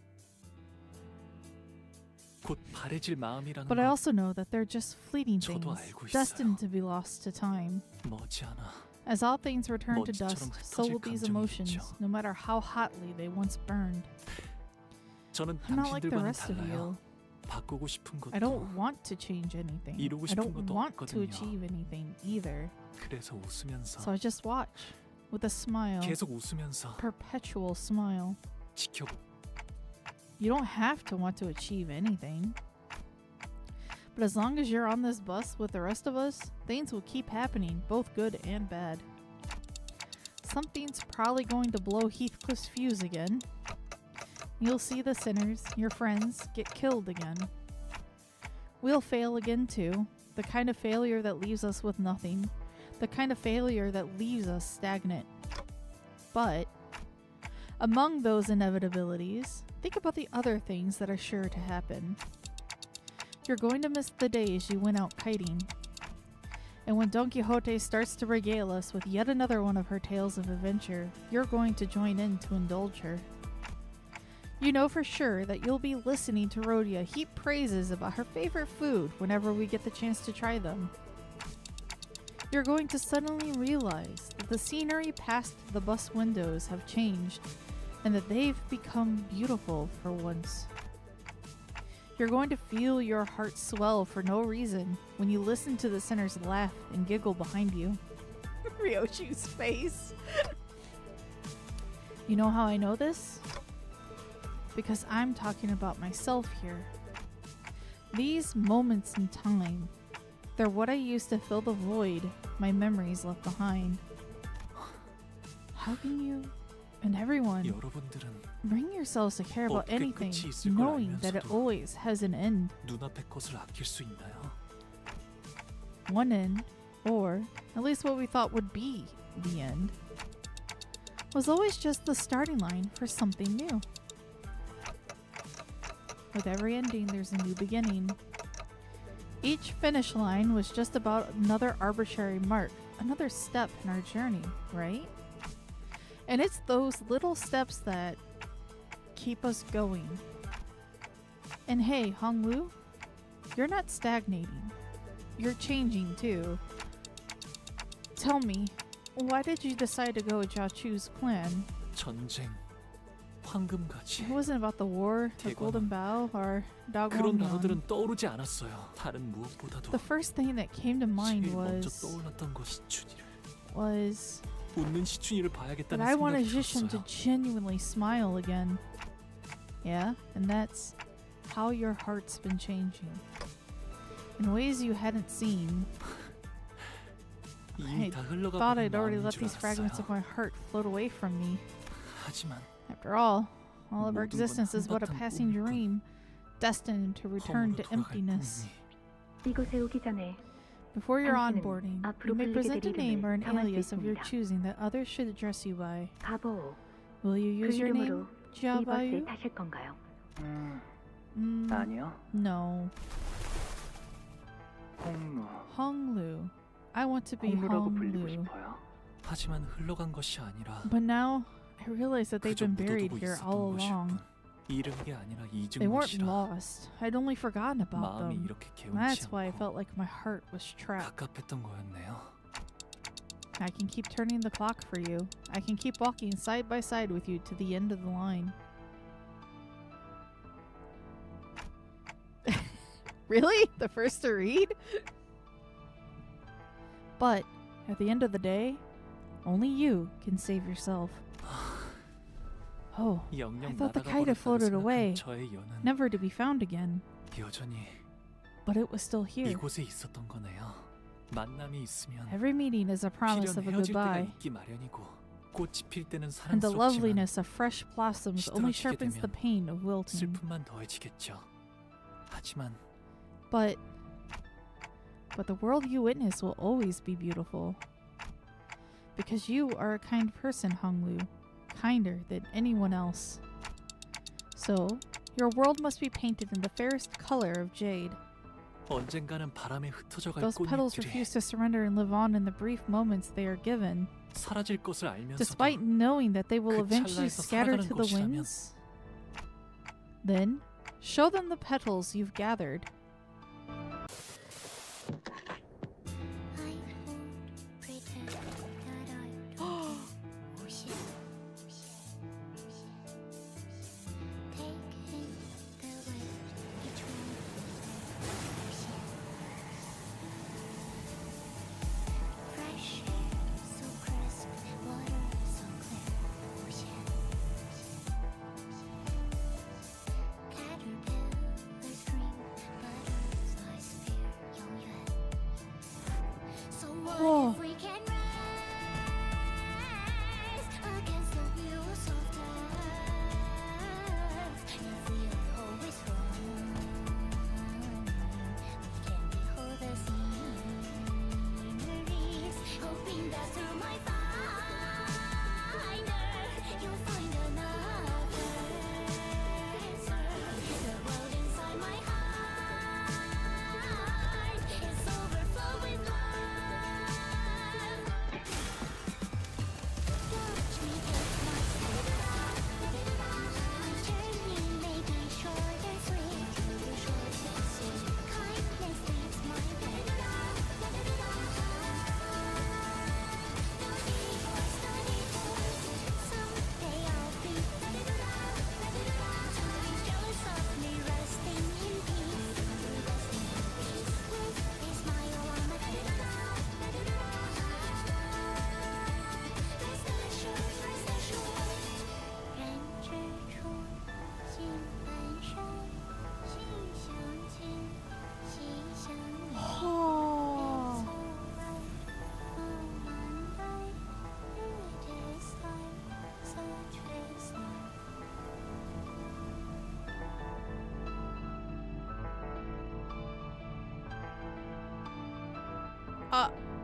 곧 바래질 마음이라는 But I 건 also know that they're just fleeting 저도 things, 알고 있어요. destined to be lost to time. 머지않아 As all things return to 먼지처럼 dust, so will 흩어질 these 감정이 emotions, 있죠. no matter how hotly they once burned. 저는 I'm not like the 당신들과는 rest of you. 달라요. 바꾸고 싶은 것도 I don't want to change anything. 이루고 I 싶은 don't 것도 want to 없거든요. achieve anything either. 그래서 웃으면서 So I just watch with a smile, 계속 웃으면서 perpetual smile. 지켜보. You don't have to want to achieve anything. But as long as you're on this bus with the rest of us, things will keep happening, both good and bad. Something's probably going to blow Heathcliff's fuse again. You'll see the sinners, your friends, get killed again. We'll fail again too. The kind of failure that leaves us with nothing. The kind of failure that leaves us stagnant. But among those inevitabilities, think about the other things that are sure to happen. You're going to miss the days you went out kiting. And when Don Quixote starts to regale us with yet another one of her tales of adventure, you're going to join in to indulge her. You know for sure that you'll be listening to Rhodia heap praises about her favorite food whenever we get the chance to try them. You're going to suddenly realize that the scenery past the bus windows have changed and that they've become beautiful for once. You're going to feel your heart swell for no reason when you listen to the sinners laugh and giggle behind you. Ryoshu's face. You know how I know this? Because I'm talking about myself here. These moments in time, they're what I used to fill the void my memories left behind. How can you and everyone 여러분들은 bring yourselves to care about 어떻게 anything 끝이 있을 걸 knowing that it 알면서도 always has an end? 눈앞의 것을 아낄 수 있나요? One end, or at least what we thought would be the end, was always just the starting line for something new. With every ending, there's a new beginning. Each finish line was just about another arbitrary mark, another step in our journey, right? And it's those little steps that keep us going. And hey, Honglu, you're not stagnating. You're changing too. Tell me, why did you decide to go with Jiachu's plan? 전쟁, 황금가지 It wasn't about the war, the 대관원. Golden Bow, or 그런 Daguangnan. 단어들은 떠오르지 않았어요. 다른 무엇보다도 The first thing that came to mind 제일 먼저 was 떠올랐던 것이 시춘이를 웃는 시춘이를 that 봐야겠다는 I wanted 생각이 Jishin to 들었어요. genuinely smile again. Yeah, and that's how your heart's been changing. In ways you hadn't seen. 이미 I 다 흘러가 thought 버린 I'd already 마음인 let 줄 these fragments of 알았어요. my heart float away from me. 하지만 After all of our 모든 건 existence is but a 한바탕 passing 꿈일 뿐. dream, destined to return 험으로 to 돌아갈 emptiness. 꿈이 이곳에 오기 전에 Before your 당신은 onboarding, you 앞으로 may 불리게 present 될 a name or an 이름을 정할 수 alias of your 있습니다. choosing that others should address you by. 바보, Will you 그 use your name, 이름으로 이 버스에 Jiabayu? 타실 건가요? 아니요. No. 홍루. Honglu. I want to be 홍루라고 불리고 Honglu. 싶어요. 하지만 흘러간 것이 아니라 But now, I realize that they've 그저 been buried 묻어두고 here 있었던 all 것일 along. 뿐. 잃은 게 아니라 잊은 They weren't 것이라 lost. I'd only forgotten about 마음이 them. 이렇게 개운치 That's why I 않고 felt like my heart was trapped. 갑갑했던 거였네요. I can keep turning the clock for you. I can keep walking side by side with you to the end of the line. Really? The first to read? But at the end of the day, only you can save yourself. Oh, I 영영 thought the 날아가 kite had 버렸다고 floated away, 생각한 저의 연은 never to be found again. 여전히 But it was still here. 이곳에 있었던 거네요. 만남이 있으면 Every meeting is a promise 필연 of a 헤어질 때가 goodbye, 있기 마련이고 꽃이 필 때는 and the 사랑스럽지만 loveliness of fresh blossoms only 시들어지게 sharpens the 되면 pain of wilting. 슬픔만 더해지겠죠. 하지만 But the world you witness will always be beautiful. Because you are a kind person, Honglu, kinder than anyone else. So, your world must be painted in the fairest color of jade. 언젠가는 바람에 흩어져 갈 Those petals 꽃잎들이 refuse to surrender and live on in the brief moments they are given, 사라질 것을 알면서도 despite knowing that they will 그 eventually 찰나에서 scatter 살아가는 to the 것이라면 winds. Then, show them the petals you've gathered. Whoa.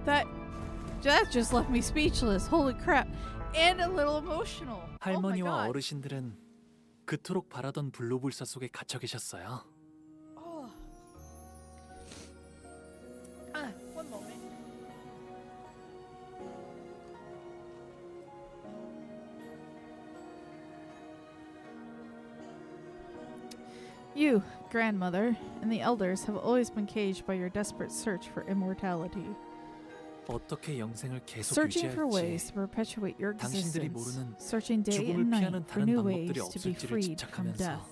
That just left me speechless. Holy crap. And a little emotional. 할머니와 oh my God. 어르신들은 그토록 바라던 불로불사 속에 갇혀 계셨어요. Oh. One moment. You, grandmother, and the elders have always been caged by your desperate search for immortality. 어떻게 영생을 계속 Searching for 유지할지 ways to perpetuate your 당신들이 existence. 모르는 Searching day 죽음을 and 피하는 night for 다른 new 방법들이 ways to be 없을지를 freed from 집착하면서 death.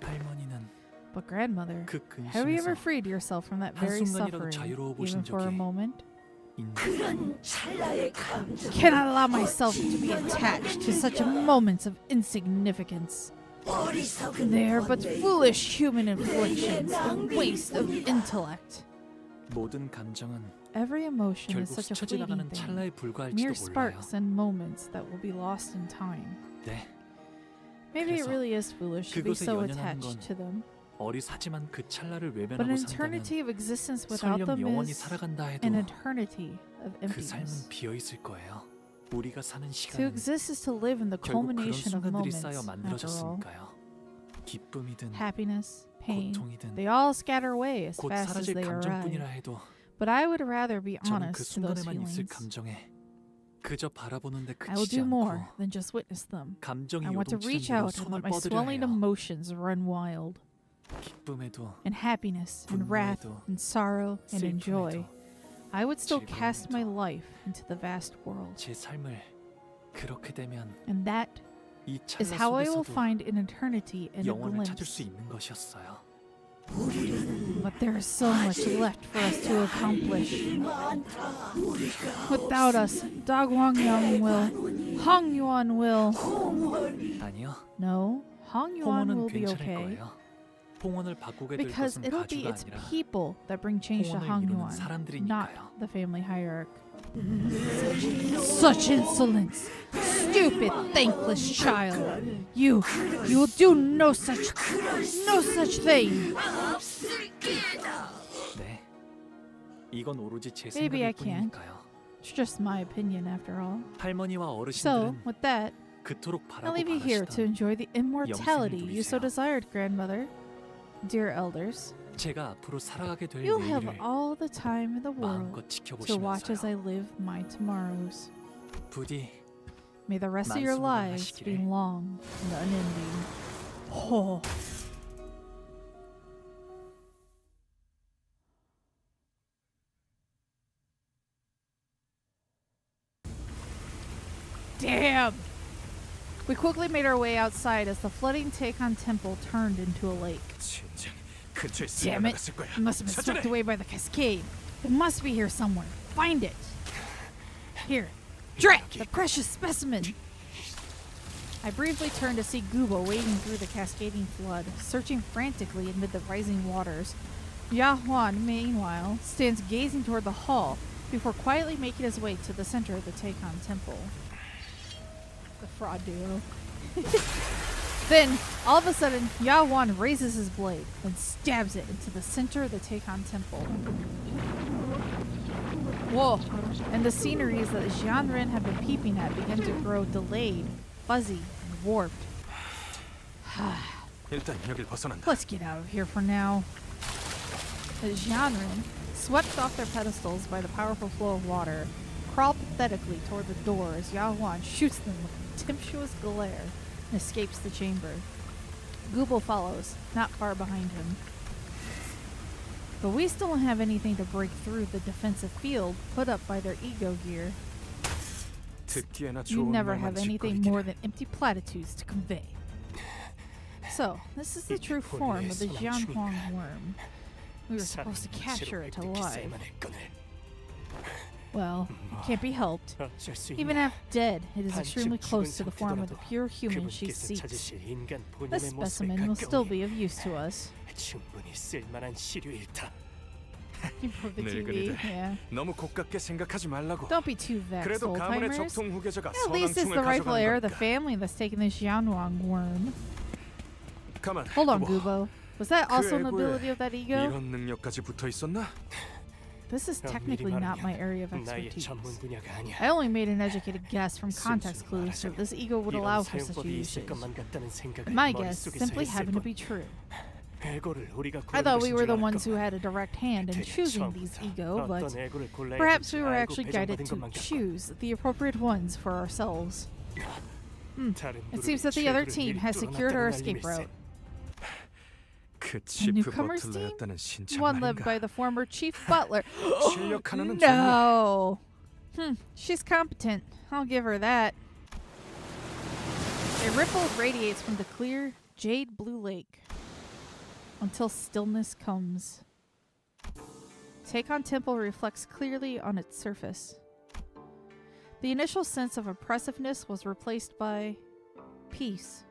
할머니는 But grandmother, 그 have you ever 근심에서 freed yourself from that very 한순간이라도 suffering, 자유로워 even 보신 for a 적이 moment? 있나요? Cannot allow myself to be attached to such moments of insignificance. They are but foolish human inflictions, a waste of intellect. 모든 감정은 Every emotion is 결국 such a 스쳐 fleeting 지나가는 thing, 찰나에 mere 불과할지도 몰라요. sparks and moments that will be lost in time. 네, Maybe it 그래서 really is foolish to be 그것에 so 연연하는 attached 건 to them. 어리사지만 그 찰나를 But 외면하고 an 산다면 eternity of existence without 설령 them 영원히 is 살아간다 해도 an eternity of 그 삶은 emptiness. 비어 있을 거예요. 우리가 사는 To 시간은 exist is to live in the 결국 그런 culmination of 순간들이 moments, 쌓여 after all. 만들어졌으니까요. 기쁨이든 Happiness, pain, 고통이든 they all scatter away as 곧 fast as 사라질 they 감정뿐이라 arrive. 해도 But I would rather be 저는 그 honest to those 순간에만 있을 feelings. 감정에 그저 바라보는데 I will 그치지 do 않고 more than just witness them. 감정이 I want to reach 요동치는 대로 out and 손을 let my 뻗으려 swelling 해요. emotions run wild. 기쁨에도 In happiness and wrath 분노에도 and sorrow and in joy, 슬픔에도 I would still cast my 즐거움에도 life into the vast world. 제 삶을 그렇게 되면 And that 이 is 찰나 how I will 속에서도 find an eternity in a 영원을 찾을 수 glimpse. 있는 것이었어요. But there is so much left for us to accomplish. Without us, Da Guangyang will, Hong Yuan will. 아니요, No, Hong Yuan 홍원은 will be 괜찮을 okay. 거예요. 홍원을 바꾸게 될 Because 것은 it'll be 가주가 its 아니라 people that bring change to 홍원을 Hong 이루는 Yuan, not 사람들이니까요. the family hierarch. Such insolence! Stupid, thankless child! You will do no such thing! 네, 이건 오로지 제 Maybe I 생각일 can't. 뿐이니까요. It's just my opinion after all. 할머니와 So, 어르신들은 with that, 그토록 I'll 바라고 leave you here to 바라시던 enjoy the immortality you so 누리세요. desired, grandmother. Dear elders, 제가 앞으로 살아가게 될 You'll have 내일을 all the time in the world 마음껏 to watch as I 지켜보시면서요. live my tomorrows. 부디 May the rest of your lives be 만수무강하시기를. long and unending. Oh. Damn! We quickly made our way outside as the flooding Teikon temple turned into a lake. 진작 근처에 Damn it! 스며나갔을 거야. It must have been swept away by the cascade. It must be here somewhere. Find it! Here. Drat! The precious specimen! I briefly turned to see Gubo wading through the cascading flood, searching frantically amid the rising waters. Yahuan, meanwhile, stands gazing toward the hall before quietly making his way to the center of the Teikon temple. The fraud duo. Then, all of a sudden, Yahuan raises his blade and stabs it into the center of the Teikon temple. Whoa! And the sceneries that Jianren had been peeping at began to grow delayed, fuzzy, and warped. 일단 여길 벗어난다. Let's get out of here for now. As Jianren, swept off their pedestals by the powerful flow of water, crawl pathetically toward the door as Yahuan shoots them with a contemptuous glare and escapes the chamber. Gubo follows, not far behind him. But we still don't have anything to break through the defensive field put up by their ego gear. 듣기에나 You 좋은 never 말만 have anything 짓거리기는. more than empty platitudes to convey. So, this is the true form of the Jianhuang worm. We were supposed to capture it alive. Well, it can't be helped. Even half dead, it is extremely close to the form of the pure human she seeks. This specimen will still be of use to us. 충분히 쓸만한 시류일다. You broke the TV, 늙은이들. yeah. 너무 고깝게 생각하지 말라고. Don't be too vexed, 그래도 가문의 old-timers. 적통 후계자가 At least it's 선왕충을 the rightful 가져가는 heir of the 거니까. family that's taking this Jianhuang worm. 가만. Hold on, 구보. Gubo. Was that 그 also an 애고에 ability of that ego? 이런 능력까지 붙어 있었나? This is technically not my area of 나의 expertise. 전문 분야가 아니야. I only made an educated guess from context clues that this ego would allow for such 사용법이 usage. 있을 것만 같다는 생각을 My guess 머릿속에서 simply 했을 happened to 뿐. be true. 애고를 우리가 I 고른 thought we 것인 were 줄 the ones who 알았건만. had a direct hand in 대략 choosing these 처음부터 ego, but 어떤 애고를 골라야 perhaps 될지 we were 알고 actually guided 배정받은 to 것만 같고. choose the appropriate ones for ourselves. 다른 It seems that the other team has secured our escape route. 그 The newcomers team? 버틀러였다는 신참 One led 말인가? by the former chief butler. 실력 하나는 No! She's competent. I'll give her that. A ripple radiates from the clear, jade blue lake until stillness comes. Teikon Temple reflects clearly on its surface. The initial sense of oppressiveness was replaced by peace.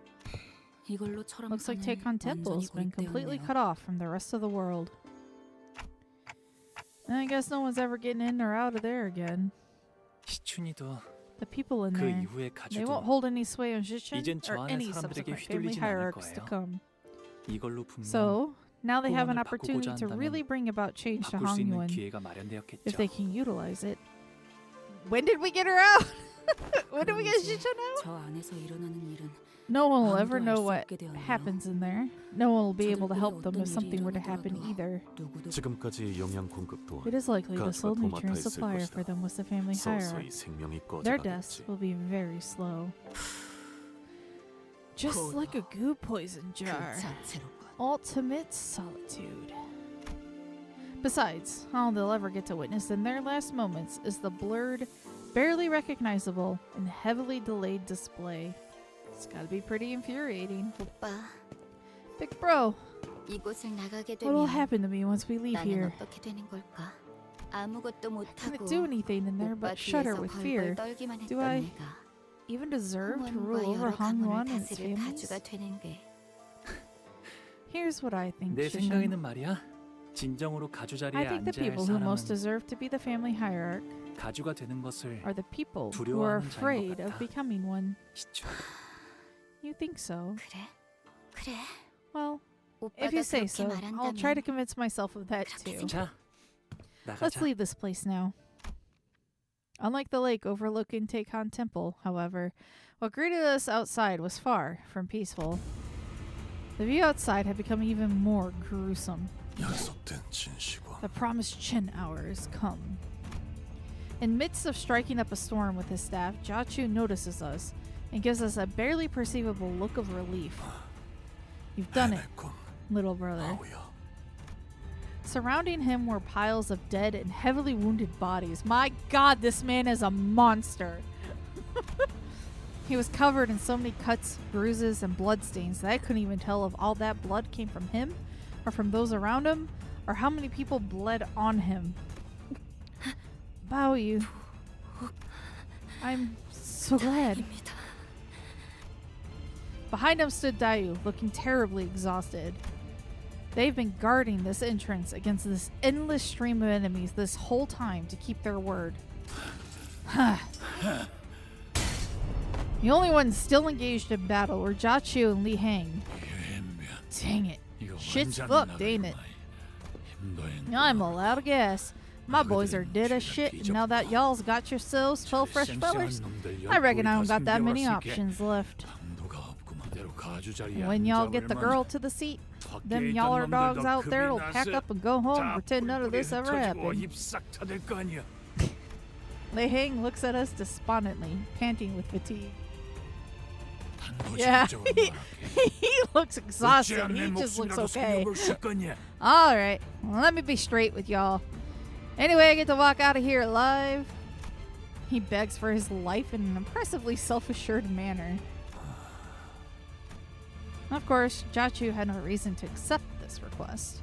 이걸로 Looks like 철암산은 Teikon Temple's been completely cut off from the rest of the world. I guess no one's ever getting in or out of there again. 시춘이도 The people in 그 there, 이후의 they won't 가주도 hold any sway on Jishin 이젠 저 or 안의 any 사람들에게 subsequent family 휘둘리진 않을 hierarchs to 거예요. come. 이걸로 분명 So, now they have an 공헌을 opportunity 바꾸고자 to really 한다면 bring about change to 바꿀 수 있는 Hangyuan 기회가 if 마련되었겠죠. they can utilize it. When did we get her out? When did we get Jishin out? 저 안에서 일어나는 일은 No one will 아무도 ever 알 know 수 what 없게 되었네요. happens in there. No one will be able to 저들끼리 help them 어떤 if something were to 일이 happen 일어나더라도 either. 누구도 지금까지 영양 공급 또한 It is likely the 가스가 sole 더 nutrient 맡아 있을 supplier 것이다. for them was the family 서서히 hierarch. 생명이 Their deaths 꺼져가겠지. will be very slow. Just like a goo poison 그 jar. 자체로군. Ultimate solitude. Besides, all they'll ever get to witness in their last moments is the blurred, barely recognizable, and heavily delayed display. It's gotta be pretty infuriating. 오빠, Big bro, 이곳을 나가게 what will 되면 happen to me once we leave 나는 here? 어떻게 되는 걸까? 아무것도 I 못하고 couldn't do anything in there 오빠 but shudder 뒤에서 with 벌벌 fear. 떨기만 Do 했던 I 내가 Even deserve to 후원과 rule over 여러 가문을 Hangyuan and its 다스릴 families? 가주가 되는 게 Here's what I think, 내 Shishin. 생각에는 말이야. 진정으로 가주 자리에 I think the 앉아야 할 people who most 사람은 deserve to be the family hierarch 가주가 되는 것을 are the people who are 두려워하는 자인 것 afraid of 같아. becoming one. 시춘. You think so? 그래? 그래? Well, 오빠가 if you say 그렇게 so, I'll try to 말한다면 convince myself of that 그렇게 too. 자, Let's 나가자. leave this place now. Unlike the lake overlooking Teikon Temple, however, what greeted us outside was far from peaceful. The view outside had become even more gruesome. 약속된 진시고. The promised Chin hours come. In midst of striking up a storm with his staff, Jiachu notices us and gives us a barely perceivable look of relief. You've done it, 해냈군. little brother. 아우야. Surrounding him were piles of dead and heavily wounded bodies. My god, this man is a monster. He was covered in so many cuts, bruises, and bloodstains that I couldn't even tell if all that blood came from him, or from those around him, or how many people bled on him. Bao Yu. I'm so glad. Behind him stood Dayu, looking terribly exhausted. They've been guarding this entrance against this endless stream of enemies this whole time to keep their word. The only ones still engaged in battle were Jiachu and Li Heng. Dang it. Shit's fucked, ain't it? I'm allowed to guess. My boys are dead as shit, and now that y'all's got yourselves 12 fresh fellers, I reckon I don't got that many options left. When y'all get the girl to the seat, them yaller dogs out there will pack up and go home and pretend none of this ever happened. Lei Heng looks at us despondently, panting with fatigue. Yeah, he looks exhausted. He just looks okay. Alright, well, let me be straight with y'all. Anyway, I get to walk out of here alive. He begs for his life in an impressively self-assured manner. Of course, Jiachu had no reason to accept this request.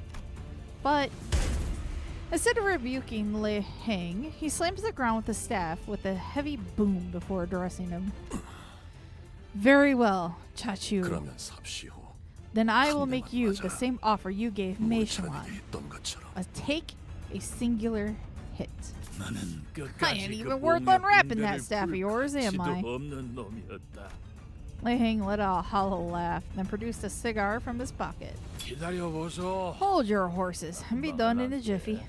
But instead of rebuking Lei Heng, he slams the ground with his staff with a heavy boom before addressing him. Very well, Jiachu. 그러면 삽시오. Then I will make you the same offer you gave Mei Shalon. Take a singular hit. I ain't even worth unwrapping that staff of yours, am I? Lei Heng let out a hollow laugh, then produced a cigar from his pocket. Hold your horses and be done in a jiffy.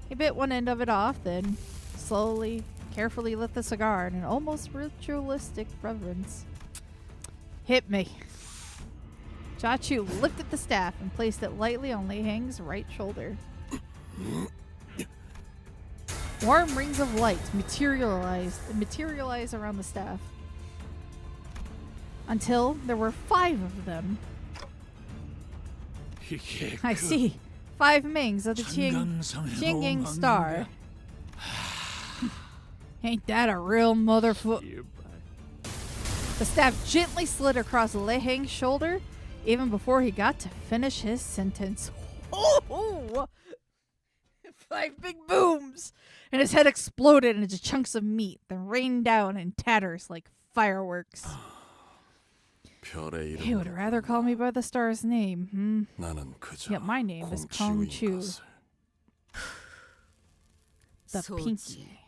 He bit one end of it off, then slowly, carefully lit the cigar in an almost ritualistic reverence. Hit me. Jiachu lifted the staff and placed it lightly on Lei Heng's right shoulder. Warm rings of light materialized around the staff until there were 5 of them. I see. 5 Mings of the Qiangyang star. Ain't that a real motherfucker? The staff gently slid across Lei Heng's shoulder even before he got to finish his sentence. Oh! 5 big booms! And his head exploded into chunks of meat, then rained down in tatters like fireworks. He would rather call me by the star's name, Yet my name is Kong Chu. The Pinky.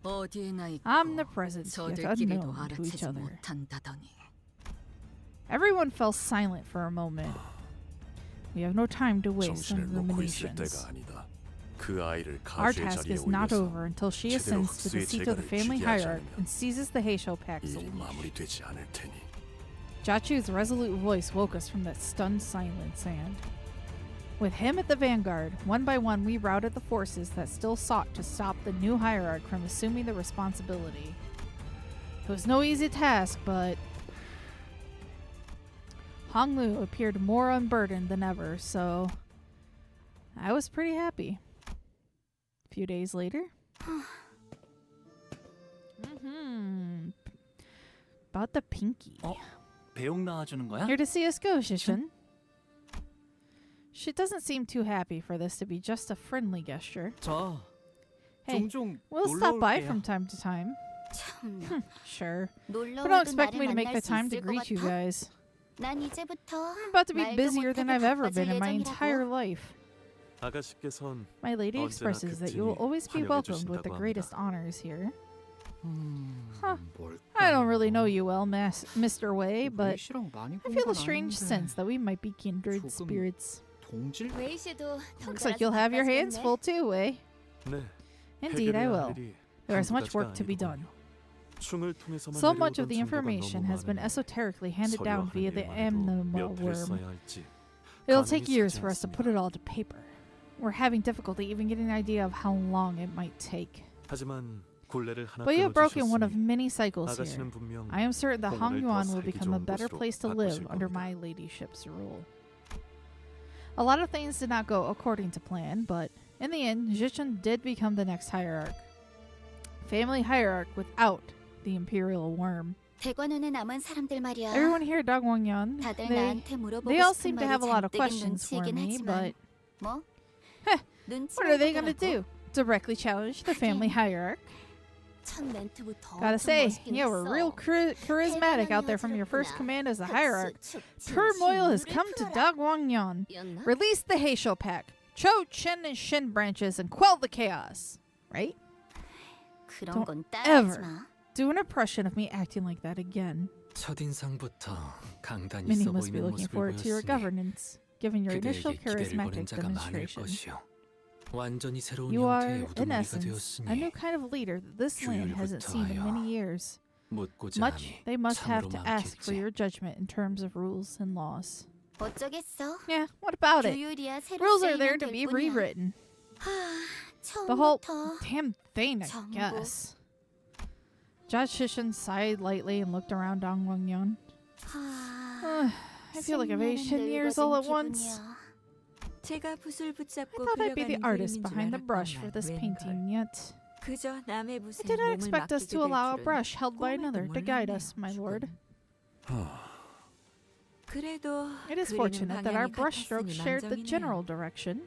Omnipresent, yet unknown to each other. Everyone fell silent for a moment. We have no time to waste on ruminations. Our task is not over until she ascends to the seat of the family hierarch and seizes the Heisho Pax. Jiachu's resolute voice woke us from that stunned silence, and with him at the vanguard, one by one we routed the forces that still sought to stop the new hierarch from assuming the responsibility. It was no easy task, but Honglu appeared more unburdened than ever, so I was pretty happy. A few days later. About the Pinky. 배웅 나와주는 거야? Here to see us go, Shishin. She doesn't seem too happy for this to be just a friendly gesture. 저 Hey, 종종 we'll 놀러 stop by 올게요. from time to time. 참나. Sure. 놀러 But don't 와도 expect 나를 me to make 만날 the 수 time to 있을 것 greet you 같아? guys. 난 이제부터 I'm about to be 말도 busier than 못하게 I've ever 바빠질 been in my 예정이라고. entire life. 아가씨께선 My lady 언제나 expresses that 그때니 you will always be 환영해 welcomed with the 주신다고 greatest 합니다. honors here. Huh. 뭘까? I don't really know you well, Mr. Wei, but 웨이시랑 많이 I feel 본 a strange 건 sense that we might be kindred 조금 spirits. 동질? 웨이시도 Looks like you'll have your hands full too, Wei. 네. Indeed, I 해결해야 will. 할 일이 There is much 한두 work 가지가 to be done. 아니더군요. 춤을 통해서만 So much of 내려오던 the 정보가 information 너무 has been 많으니 esoterically handed down 서류와 via the 한일만 해도 Amnama 몇 회를 worm. 써야 할지 It'll take years for us to put it all to paper. We're having difficulty even getting an idea of how long it might take. 하지만 굴레를 하나 But you have broken one of 끊어주셨으니 many cycles here. 아가씨는 분명 I am certain that 홍원을 더 Hongyuan will 살기 become a 좋은 better 곳으로 place to 바꾸실 live under 겁니다. my ladyship's rule. A lot of things did not go according to plan, but in the end, Zhichun did become the next hierarch. Family hierarch without the imperial worm. 대관원에 남은 사람들 말이야. Everyone here at Dagwangyan, 다들 they 나한테 물어보고 all 싶은 seem to 말이 have a lot of 잔뜩인 questions for 눈치이긴 me, 하지만 but 뭐? what are they gonna do? Directly challenge the family hierarch? 첫 멘트부터 Gotta 엄청 say, 멋있긴 you were 했어. real charismatic out there from your first command as a hierarch. Turmoil has come to Dagwangyan. 였나? Release the Heisho pack. Cho, Chen, and Shin branches and quell the chaos. Right? 그런 Don't 건 따라하지 ever 마. do an impression of me acting like that again. 첫인상부터 강단이 Many 써 must be 보이는 looking 모습을 forward to your 보였으니 governance, given your initial 그대에게 기대를 거는 charismatic 자가 많을 demonstration. 것이요. 완전히 새로운 You are, 형태의 in 우두머리가 essence, a 되었으니 new kind of leader that this land hasn't 규율부터 seen in 하여 many years. 묻고자 Much 함이 they must have 참으로 to ask for 많겠지. your judgment in terms of rules and laws. 어쩌겠어. Yeah, what about it? 규율이야 새로 Rules are there 쓰이면 to 될 be 뿐이야. rewritten. 하, The whole 처음부터 damn thing, I 전부. guess. Judge Shishin sighed lightly and looked around Dongwangyon. 하, I feel like I've aged 10 years all at once. 제가 붓을 I 붙잡고 thought I'd be the 그려가는 artist 그림인 줄 behind the brush for 알았건만 this 웬걸. painting, yet 그저 남의 붓에 I did not 몸을 expect us 맡기게 to 될 allow a 줄은 brush held by 꿈에도 another to guide 몰랐네요, us, my lord. 그래도 It is 그리는 fortunate that our 방향이 brushstrokes 같았으니 shared the 만족이네요. general direction.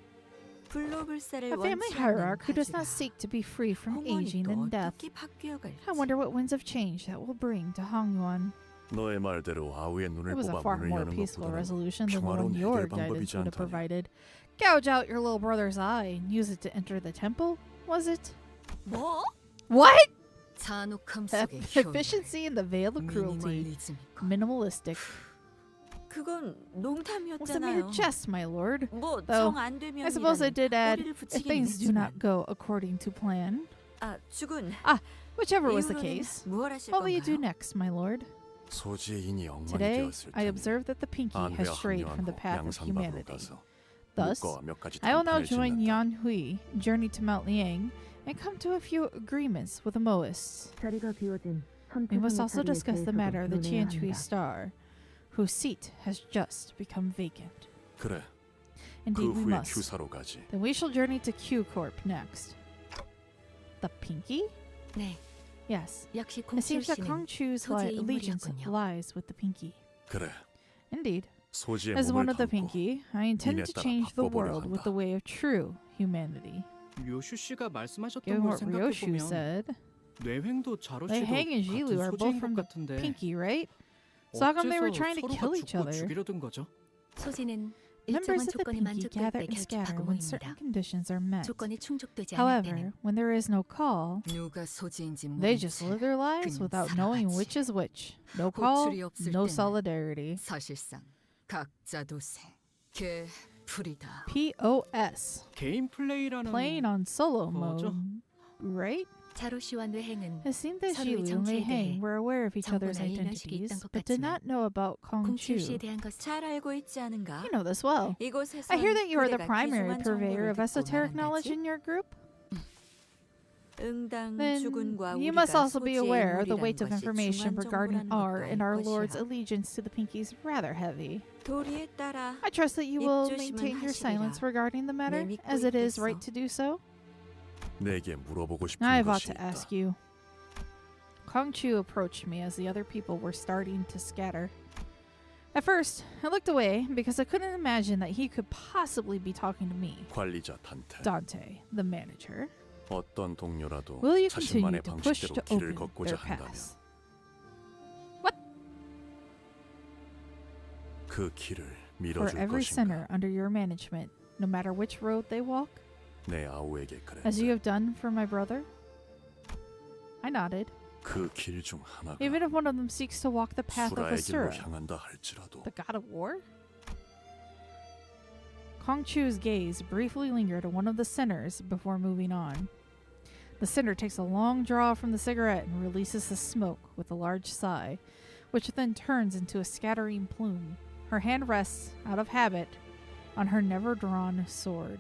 불로불사를 A family 원치 않는 hierarch who does not 가지가 seek to be free from 홍원이 aging 또 and death. 어떻게 바뀌어갈지. I wonder what winds of change that will bring to Hongyuan. 너의 말대로 아우의 눈을 It was a 뽑아 far 문을 more 여는 peaceful 것보다는 resolution than the 평화로운 one your 해결 방법이지 guidance would have 않다니. provided. Gouge out your little brother's eye and use it to enter the temple, was it? 뭐? What? 잔혹함 속의 효능. Efficiency in the veil of cruelty. 미니멀리즘이고. Minimalistic. 그건 Was a mere 농담이었잖아요. jest, my lord. 뭐 Though, 정 안 되면 I suppose I did add, 꼬리를 if 붙이긴 things do not 했지만. go according to plan. 아, 죽은 Whichever was the 이후로는 case. 뭘 하실 What will you do 건가요? next, my lord? 소지의 인이 엉망이 Today, 되었을 I 테니 observe that the pinky has 안회와 strayed from the 합류한 후 path of 양산박으로 humanity. 가서 Thus, 목과와 몇 가지 I will now 담판을 join 짓는다. Yan Hui, journey to Mount Liang, and come to a few agreements with the Moists. We must also discuss the matter of the Qianchui star, whose seat has just become vacant. 그래. 그 Indeed, we 후에 must. 규사로 가지. Then we shall journey to Q Corp next. The pinky? 네, Yes. 역시 It seems that 공치우 Kong 씨는 Chu's 소지의 allegiance 인물이었군요. lies with the pinky. 그래. Indeed. 소지의 As one 몸을 of the 담고 pinky, I intend 인에 to 따라 change the 바꿔보려 world with 한다. the way of true humanity. 료슈 씨가 말씀하셨던 Given 걸 what Ryoshu 생각해 보면 said, 뇌횡도 자로 Lei 씨도 Hang and Jilu 같은 are both 소지인 from 것 the 같은데 pinky, right? So how come they were 어째서 trying to 서로가 kill each 죽고 other? 죽이려던 거죠? 소지는 Members 일정한 of the 조건이 pinky 만족될 gather 때 and scatter when certain 결집하고 모입니다. conditions are met. 조건이 충족되지 않을 However, 때는 when there is no call, 누가 소지인지 they 모른 just 채 live their lives 그냥 without knowing 살아가지. which is which. No call, 호출이 없을 no 때는 solidarity. 사실상 각자 도생 개풀이다. POS. 개인 플레이라는 Playing on solo 뭐죠? mode. Right? 자로 씨와 뇌행은 It seemed that 서로의 Jilu and Lei 정체에 대해 Hang were aware of each other's 정보나 일면식이 identities, 있던 것 but did 같지만 not know about Kong 공치우 씨에 Chu. 대한 것은 잘 알고 있지 않은가? You know this well. 이곳에선 I hear that you are the 그대가 primary 귀중한 purveyor of 정보를 듣고 esoteric knowledge 말한다지? in your group? 응당 Then 죽은과 you 우리가 must also be 소지의 aware of the 인물이라는 weight of 것이 information 중요한 regarding 정보라는 our 것도 and 알 our Lord's 것이야. allegiance to the Pinkies rather heavy. 도리에 따라 I trust that you will 입조심은 maintain your 하시리라. silence regarding the matter, 믿고 as it is 있겠어. right to do so. 내게 물어보고 싶은 I have ought 것이 to 있다. ask you. Kong Chu approached me as the other people were starting to scatter. At first, I looked away because I couldn't imagine that he could possibly be talking to me, 관리자 단테. Dante, the manager. 어떤 동료라도 Will you continue 자신만의 to push 방식대로 to 길을 open 걷고자 their 한다면 paths? 그 길을 For 밀어줄 every 것인가? sinner under your management, no matter which road they walk, 내 아우에게 as you 그랬다. have done for my brother? I nodded. 그 길 중 하나가 Even if one of them seeks to walk the path of 수라의 길로 Asura, 향한다 할지라도 the god of war? Kong Chu's gaze briefly lingered on one of the sinners before moving on. The sinner takes a long draw from the cigarette and releases the smoke with a large sigh, which then turns into a scattering plume. Her hand rests, out of habit, on her never-drawn sword.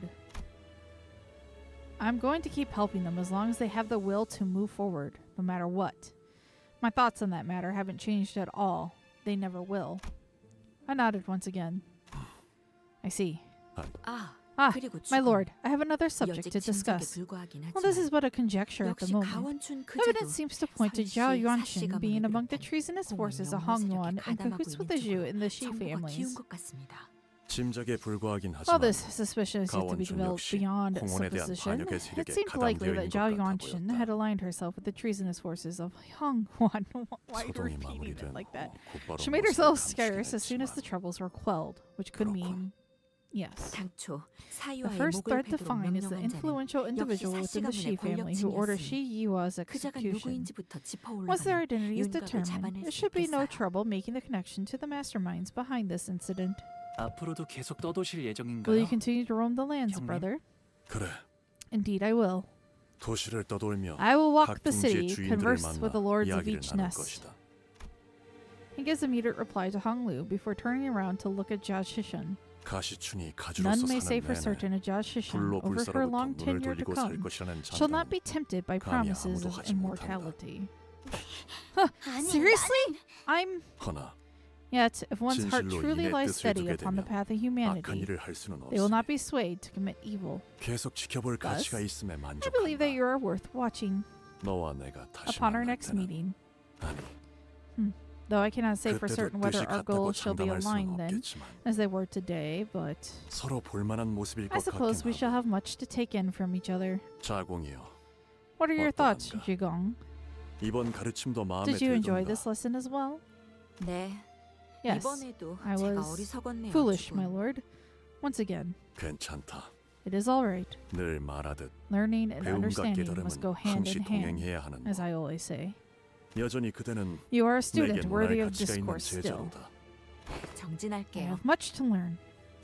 I'm going to keep helping them as long as they have the will to move forward, no matter what. My thoughts on that matter haven't changed at all. They never will. I nodded once again. I see. 아, Ah, 그리고 my 죽음. lord, I have another subject 여직 to 짐작에 discuss. 불과하긴 Well, this 하지만 is but a conjecture at the 역시 moment. 가원춘 Evidence 그제도 seems to point to Zhao 설씨, Yuanqing 사씨 being 가문을 among the 비롯한 treasonous 홍은 forces of 영모 Hongyuan 세력이 in 가담하고 cahoots with 있는 the Zhu 쪽으로 and the Shi 정보가 키운 families. 것 같습니다. 짐작에 불과하긴 While 하지만 this suspicion is yet to be 가원춘 developed 역시 beyond 홍원에 대한 supposition, 반역의 it 세력에 seemed likely 가담되어 that 있는 Zhao 것 같아 Yuanqing 보였다. had aligned herself with the treasonous forces of Hongyuan. Why are you 소동이 repeating it 마무리된 like that? 후 곧바로 She made 모습을 herself 감추긴 scarce as soon as the 했지만 troubles were quelled, which could 그렇군. mean yes. 당초 The 사유아의 first 목을 thread to 베도록 find is the 명령한 자는 influential individual within the Shi 사씨 가문의 family who ordered Shi Yua's 그자가 execution. 누구인지부터 Once their 짚어올라가면 identity is 윤곽을 determined, 잡아낼 there 수 should be no 있겠어요. trouble making the connection to the masterminds behind this incident. 앞으로도 계속 떠도실 Will 예정인가요? you continue to roam the lands, 형님? brother? 그래, Indeed, I will. 도시를 떠돌며 I will walk 각 the 둥지의 city, 주인들을 converse 만나 with the lords of 이야기를 each 나눌 nest. 것이다. He gives immediate reply to Hong Lu before turning around to look at Jia Shishan. 가시춘이 None 가주로서 may say 사는 for 내내 certain a Jia Shishan, 불로 over her 불사로부터 long 눈을 tenure to 돌리고 살 come, 것이라는 shall not 장담은 be tempted by 감히 promises 아무도 of 하지 못한다. immortality. 아니, Seriously? I'm... 허나 Yet, if one's heart 진실로 truly 인의 lies 뜻을 steady 두게 upon the 되면 path of 악한 humanity, 일을 할 수는 they will 없으니 not be swayed to commit evil. 계속 지켜볼 Thus, 가치가 있음에 I believe that 만족한다. you are worth watching. 너와 내가 다시 Upon our 만날 next 때는 meeting, 아니 though I cannot say for 그때도 certain whether 뜻이 our 같다고 goals shall be 장담할 수는 aligned then, 없겠지만 as they were today, but 서로 볼만한 모습일 I 것 suppose we 같긴 shall have 하고. much to take in from each other. 자공이여, What are your thoughts, 어떠한가? Jigong? 이번 가르침도 마음에 Did you enjoy this 들던가. lesson as well? 네, Yes, 이번에도 I 제가 was 어리석었네요. foolish, my 주군. lord. Once again, 괜찮다. it is all right. 늘 말하듯 Learning and 배움과 understanding must 깨달음은 go hand 항시 in hand, 동행해야 하는 as 법. I always say. 여전히 그대는 You are a 내게 student worthy 논할 of 가치가 있는 discourse still. 제자로다. I 정진할게요. have much to learn.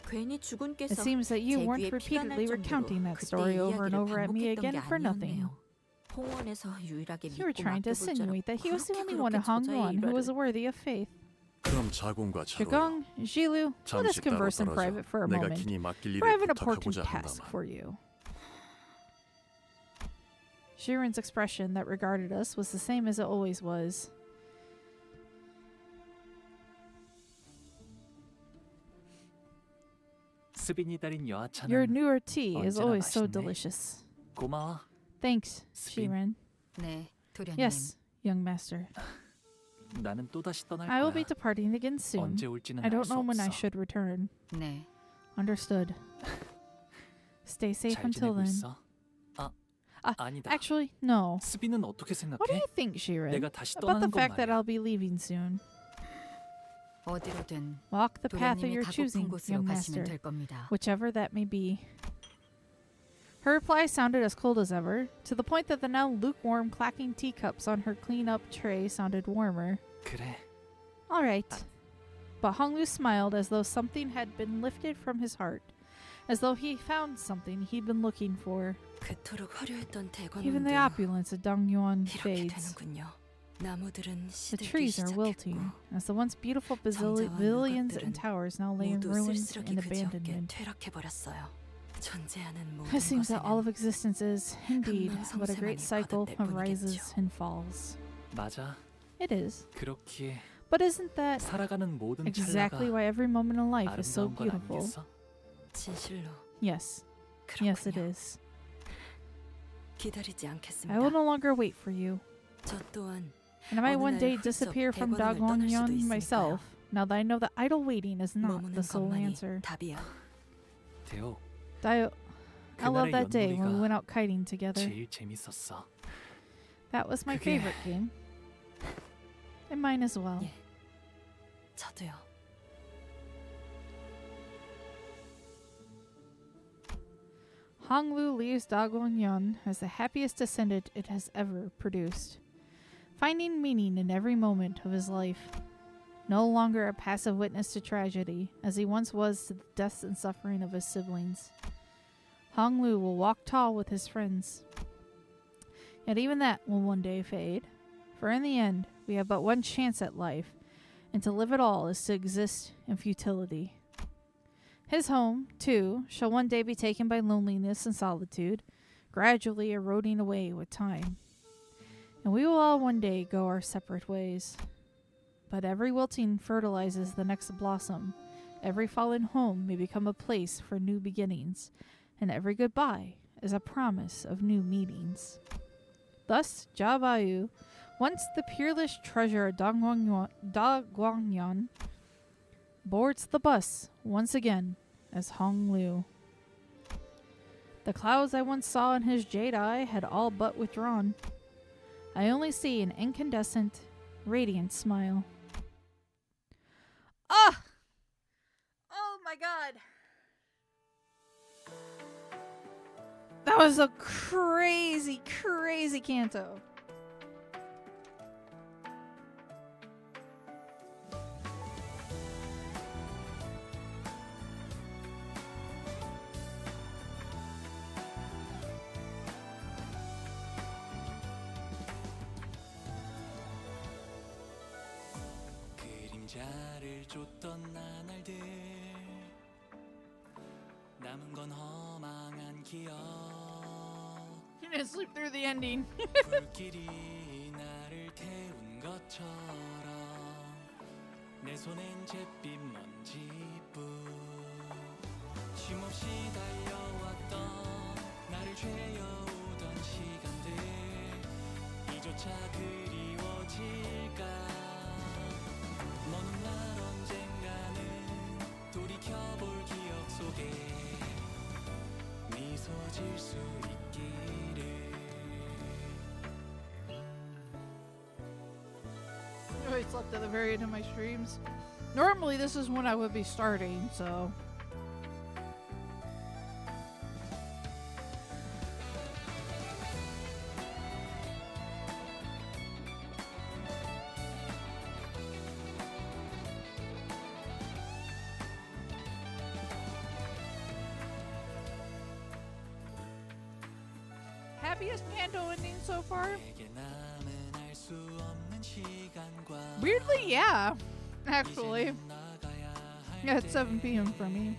괜히 It 주군께서 seems that you 제 weren't 귀에 피가 날 repeatedly 정도로 recounting that 그때 story over and 이야기를 over at me 반복했던 again 게 for nothing. 아니었네요. 홍원에서 유일하게 You were 믿고 trying to 맡겨볼 자로 insinuate that he was the only 그렇게 one in 그렇게 Hongyuan who 저자의 was 일화를 worthy of faith. 그럼 자공과 자로여 Jigong, Jilu, let us 잠시 따로 converse in 떨어져 private for a 내가 moment, 긴히 맡길 for I have 일을 an important 부탁하고자 task 한다만 for you. Shiren's expression that regarded us was the same as it always was. 스빈이 달인 여하차는 Your newer tea is 언제나 always so 맛있네. delicious. 고마워. Thanks, Spin. Shiren. 네, 도련님. Yes, young master. 나는 또다시 떠날 I will 거야. be departing again soon. 언제 올지는 I 알 don't 수 know when I 없어. should return. 네, Understood. Stay safe 잘 until 지내고 then. 있어? 아니다. Actually, no. 스빈은 어떻게 What do 생각해? you think, Shiren, 내가 다시 about the 떠나는 건 fact that 말이야. I'll be leaving soon? 어디로든 Walk the path of 도련님이 your 가고픈 choosing, 곳으로 young 가시면 master, 될 겁니다. whichever that may be. Her reply sounded as cold as ever, to the point that the now lukewarm clacking teacups on her clean-up tray sounded warmer. 그래. All right. But Honglu smiled as though something had been lifted from his heart, as though he found something he'd been looking for. 그토록 화려했던 Even the 대관원도 opulence of Dongyuan 이렇게 fades. 되는군요. 나무들은 The 시들기 trees are wilting, 시작했고 as the once beautiful 정자와 pavilions and 누각들은 towers now lay in 모두 ruins 쓸쓸하게 and 그 지역에 abandonment. 퇴락해버렸어요. 존재하는 모든 It seems that all of 것에는 existence is, indeed, but a great 흥망성쇠만이 cycle 거듭될 of rises 뿐이겠죠. and falls. 맞아. It is. 그렇기에 But isn't that 살아가는 모든 exactly 찰나가 why every moment in life is so 아름다운 건 beautiful? 아니겠어? 진실로 Yes. Yes, it 그렇군요. is. 기다리지 I will 않겠습니다. no longer wait for you. 저 또한 And I might 어느 one 날 day 훌쩍 disappear from 대관원을 떠날 수도 Dagwon 있으니까요. myself, now that I know that idle waiting is not 머무는 the sole 것만이 answer. 답이야. 대호. I love 그날의 that day when we 연놀이가 went out kiting together. 제일 재밌었어. That was my 그게- favorite game. And mine as well. 예. 저도요. Honglu leaves Dagwon as the happiest descendant it has ever produced, finding meaning in every moment of his life. No longer a passive witness to tragedy, as he once was to the deaths and suffering of his siblings. Honglu will walk tall with his friends. Yet even that will one day fade, for in the end, we have but one chance at life, and to live at all is to exist in futility. His home, too, shall one day be taken by loneliness and solitude, gradually eroding away with time. And we will all one day go our separate ways. But every wilting fertilizes the next blossom. Every fallen home may become a place for new beginnings, and every goodbye is a promise of new meetings. Thus, Jia Baoyu, once the peerless treasure of Da Guangyan, boards the bus once again as Hong Liu. The clouds I once saw in his jade eye had all but withdrawn. I only see an incandescent, radiant smile. Ah! Oh my god! That was a crazy, crazy canto. 그림자를 줬던 나날들 남은 건 허망한 기억 You didn't sleep through the ending. 불길이 나를 태운 것처럼 내 손엔 잿빛 먼지뿐 쉼없이 달려왔던 나를 죄어오던 시간들 이조차 그리워질까 먼 날 언젠가는 돌이켜볼 기억 속에 미소 질 수 있기를 I always slept at the very end of my streams. Normally this is when I would be starting, so... Happiest Canto ending so far? Weirdly, yeah. Actually. Yeah, it's 7 p.m. for me.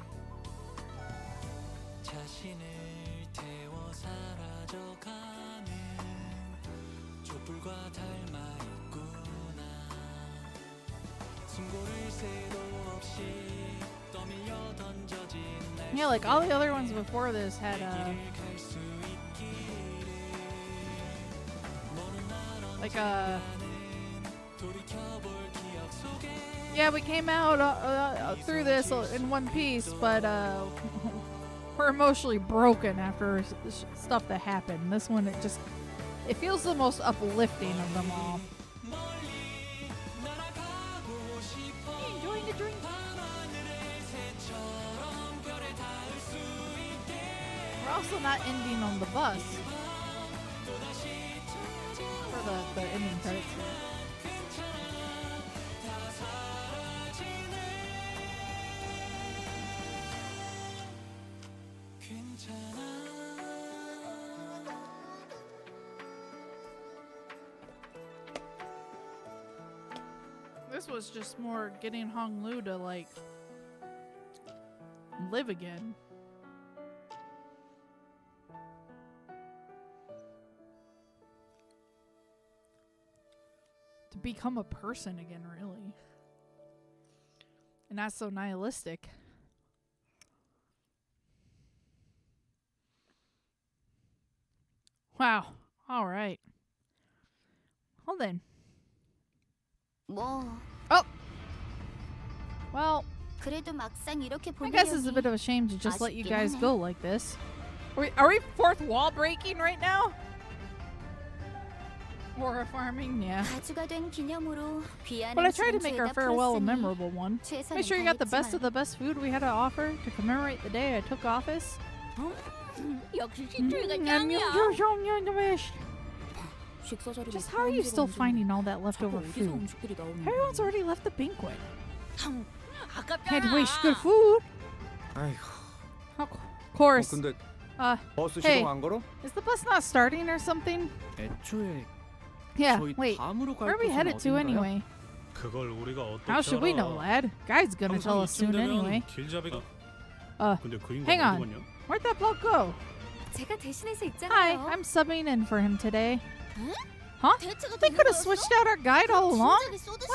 Yeah, like all the other ones before this had yeah, we came out through this in one piece, but we're emotionally broken after stuff that happened. This one, it feels the most uplifting of them all. Hey, enjoying the drink? We're also not ending on the bus. For the ending credits. This was just more getting Hong Lu to like live again. To become a person again, really. And not so nihilistic. Wow. All right. Well then. 뭐 Oh. Well, 그래도 막상 이렇게 I guess it's a bit of a shame to just let you guys go like this. Are we fourth wall breaking right now? Horror farming, yeah. 가주가 된 기념으로 귀한 But I tried to 음식은 make our 죄다 farewell a 풀었으니 memorable one. 최선을 Make sure you got the best 다했지만. of the best food we had to offer to commemorate the day I took office. 역시 식초이가 식사 자리가 Just how are you still finding all that leftover 어디서 food? 음식들이 나오는 Everyone's already left the banquet. 아깝다. Can't waste good food. 아이고. Of course. 근데 버스 hey. 시동 안 걸어? Is the bus not starting or something? 애초에 Yeah, 저희 wait. 다음으로 갈 Where are we 곳은 headed to 어딘가요? anyway? 그걸 우리가 어떻게 How should we know, lad? Guide's gonna tell us soon anyway. 길잡이가 근데 그림 hang 어디 on. 갔냐? Where'd that bloke go? 제가 대신해서 Hi, 있잖아요. I'm subbing in for him today. 대체가 They 되는 could have 거였어? switched out our guide all along.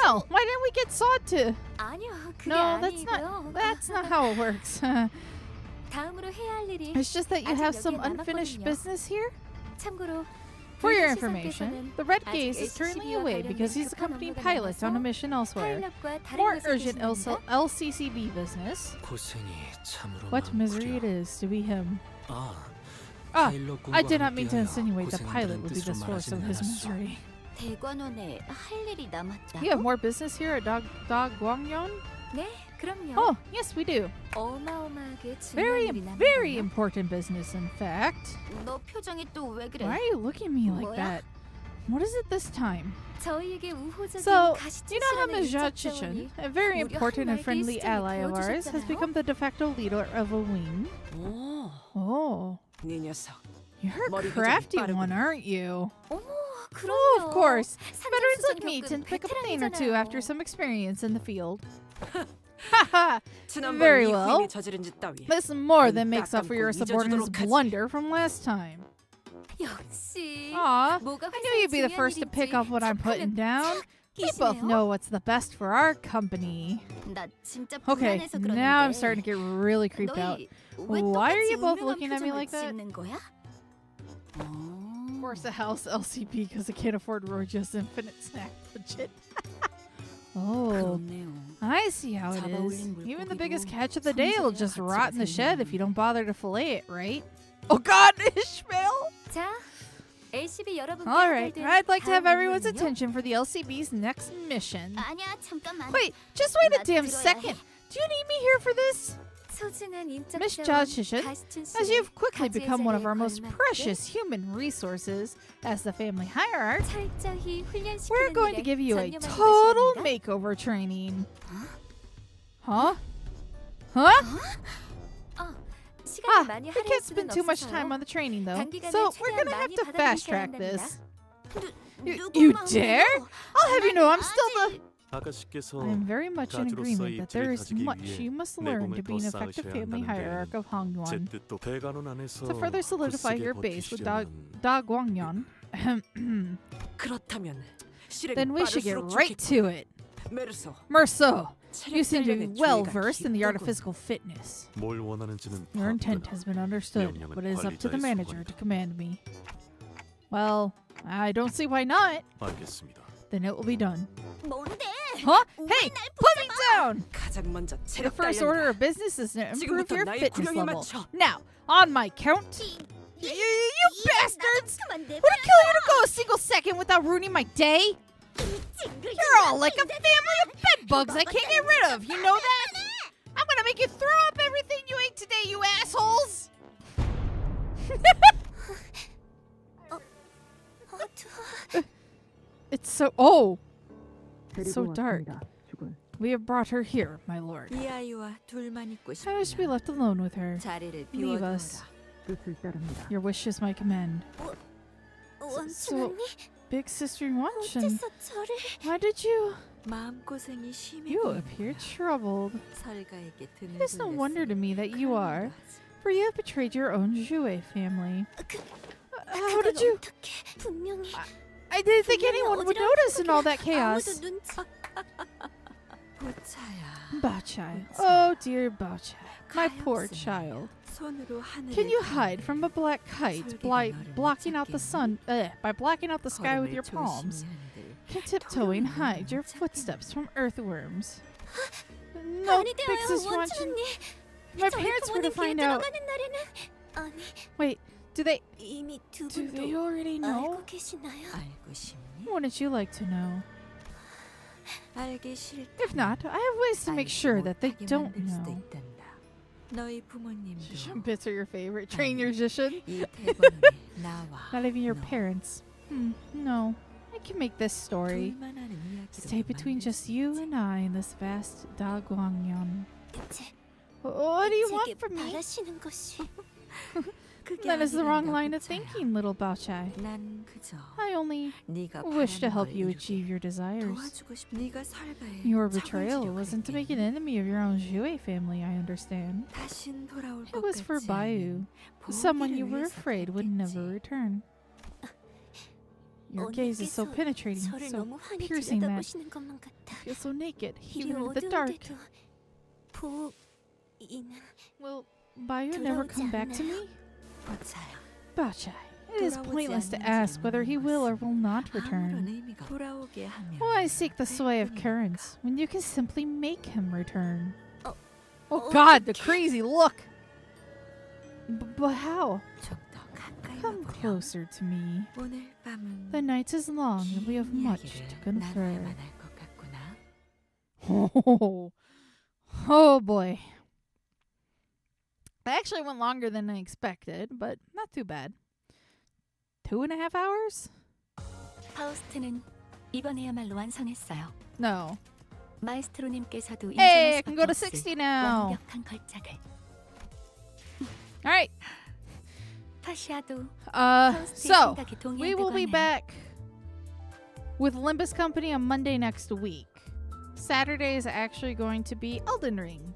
Well, why didn't we get sawed to? 아니요, 그게 No, 아니고요. that's not how it works. 다음으로 해야 할 일이 It's just that you 아직 have some 여기에 unfinished 남았거든요. business here. 참고로 For your 불교 information, 시설께서는 the Red 아직 Gaze is currently LCCB와 away because he's a 관련된 company 급한 pilot 업무가 on a mission elsewhere. 파일럿과 다른 More 곳에 urgent 계십니다. LCCB business. 고생이 참으로 What misery it 많구려. is to be him. 아, Ah, 파일럿 I 군과 did not mean to 함께하여 insinuate the pilot 고생한다는 would be the 뜻으로 source of 말하지는 his 않았소. misery. 대관원에 할 일이 남았다. You have more business here at Guangyon? 네, 그럼요. Oh, yes, we do. 어마어마하게 Very, 중요한 일이 남았네요. very important business, in fact. 너 표정이 또 왜 그래? Why are you looking at me like 뭐야? that? What is it this time? 저희에게 우호적인 So, 가시친 you know how 실험의 Ms. 인적 Jachishin, 자원이 a very 무려 important and 한 friendly 날개의 ally of 수준을 ours, has 보여주셨잖아요. become the de facto leader of a wing. 오, Oh, 네 녀석. you're a 머리 crafty 회전이 one, aren't you? 그럼요. Oh, of course. Veterans 산전수전 like me 겪은 tend to pick up a thing or two 베테랑이잖아요. after some experience in the field. Haha, 지난번 very 이 well. 후임이 저지른 짓 따위. This more 눈 than makes up for your 딱 감고 subordinate's 잊어주도록 하지. blunder from last time. 역시 Aw, 뭐가 I knew you'd be the first to pick up what I'm putting down. We both know what's the best for our company. 나 진짜 Okay, 불안해서 그러는데. now I'm starting to get really creeped out. 너희 왜 Why are 똑같이 you both 운명한 looking at me 표정을 like that? 짓는 거야? Of course, the house LCP because I can't afford Roja's infinite snack budget. Oh, 그렇네요. I see how it is. Even the biggest catch of the day will just rot in the shed if you don't bother to fillet it, right? Oh God, Ishmael! 자, LCB 여러분께 All right, 하달된 I'd like to have 다음 everyone's 임무는요? attention for the LCB's next mission. 아니야, 잠깐만. Wait, just wait a 나 damn 들어야 second. Do you need me here for this? 소중한 인적 Miss 자원, Jachishin, 가시친 as 실험, you've quickly 가지의 become one of 자리에 our most 걸맞게 precious human resources as the family hierarch, 철저히 훈련시키는 we're going to 일에 give you a 전념하는 total 것입니다. makeover training. Huh? Huh? 시간을 Ah, 많이 we 할애할 can't 수는 spend too much time 없어서요. on the training though, 단기간에 so we're 최대한 gonna have 많이 to fast 받아들이셔야 track 한답니다. this. You 누구 dare? 마음대로. I'll have you know I'm still the. 아가씨께서 I am very much in agreement that there is 가지기 much 위해 you must learn to be an 내공을 더 effective 쌓으셔야 family 한다는 hierarch of 제 Hongyuan. 뜻도 대관원 안에서 To further solidify 굳세게 your base with 버티시려면 Da Guangyon, 그렇다면 실행이 then we should get 빠를수록 right 좋겠군. to it. 메르소. Merceau, you 체력 seem to be 단련의 well 주의가 versed in the art of 깊더군. physical fitness. 뭘 원하는지는 Your intent 파악되나. has been understood, 명령은 but it is up to the 관리자의 manager to 소관이다. command me. Well, I don't see why not. 알겠습니다. Then it will be done. 뭔데? Huh? Hey, put me down! 가장 먼저 The 체력 first 단련이다. order of business is to improve 지금부터 your 나의 fitness 구령에 level. 맞춰. Now, on my count, you bastards! 그만 내 Would it kill you to go a single second without ruining my day? You're all like a family of bedbugs I can't get rid of. You know that? I'm gonna make you throw up everything you ate today, you assholes! It's so. Oh! So dark. We have brought her here, my lord. 이 아이와 둘만 있고 I wish to be 싶구나. left alone with her. 자리를 Leave us. 비워두어라. Your wish is my command. 원춘 언니 Big sister Wanchan, 어째서 저를 why did you? 마음고생이 심해 You 보이네. appear troubled. 설가에게 It is no wonder to me that you 그런 are, 거지. for you have betrayed your own Jue family. How 그걸 did you? 어떻게 분명히 I didn't think 분명히 anyone would 어디로 notice in all that 아무도 chaos. 눈치 보차야. Bachai. Oh dear Bachai. My poor 가엾으니 child. 손으로 하늘을 Can you 가르며 hide from a black kite by blocking out the sun? By blocking out the sky with 걸음을 your palms? 조심히 한들 Can tiptoeing hide your footsteps from earthworms? No, 아니 big 되어요 sister 원춘 Wanchan. 언니 My 저희 parents were to 부모님 귀에 find out. 들어가는 날에는 아니 Wait, do they 이미 두 do 분도 they already know? 알고 계시나요? 알고 싶니? Wouldn't you like to know? 알기 싫다. If not, I have ways to make sure that they don't 만들 수도 know. 있단다. 너희 부모님도 Jishin bits are your favorite. Train your Jishin? 이 대본에 나와 Not even your 너 parents. No. I can make this story. 둘만 아는 이야기로 Stay between just you and I in this vast Da Guangyon. 대체 What do you 제게 want from me? 바라시는 것이 그게 That is the wrong 아니란다, line of 보차야. thinking, little Bao Chai. 난 그저 I only 네가 wish to 바라는 help 걸 you 이루게 achieve your desires. 도와주고 싶. 네가 설바에 Your 적을 betrayal 주려고 wasn't to 그랬니? make an enemy of your own Jue family, I understand. 다신 돌아올 It 것 was for 같지 Bayu, 않은 someone you 보호기를 were 위해서 afraid would never 그랬겠지. return. Your gaze is so 언니께서 penetrating, 저를 so 너무 환히 piercing that 들여다보시는 것만 같아. I feel so naked, 이리 even in the dark. 어두운데도 보이는 Will Bayu never 돌아오지 come back to 않나요? me? 버차야. Bachai, it is 돌아오지 pointless to 않는지는 ask whether he will or will not 아무런 return. 의미가 돌아오게 하면 Why seek the sway of 그뿐이니까. currents when you can simply make him return? Oh, Oh God, the 어떡해. crazy look! But how? 좀 더 가까이 Come 와보렴. closer to me. 오늘 밤은 The night is long and we have 긴 much 이야기를 to confer. 나눠야만 할것 같구나. Oh, oh boy. That actually went longer than I expected, but not too bad. 2.5 hours? 파우스트는 이번에야말로 완성했어요. No. 마에스트로님께서도 Hey, I 인정할 can go to 수밖에 60 없을 now. 완벽한 걸작을. Alright. 타시아도 So, 생각에 we will 동의한다고 be 하네요. back with Limbus Company on Monday next week. Saturday is actually going to be Elden Ring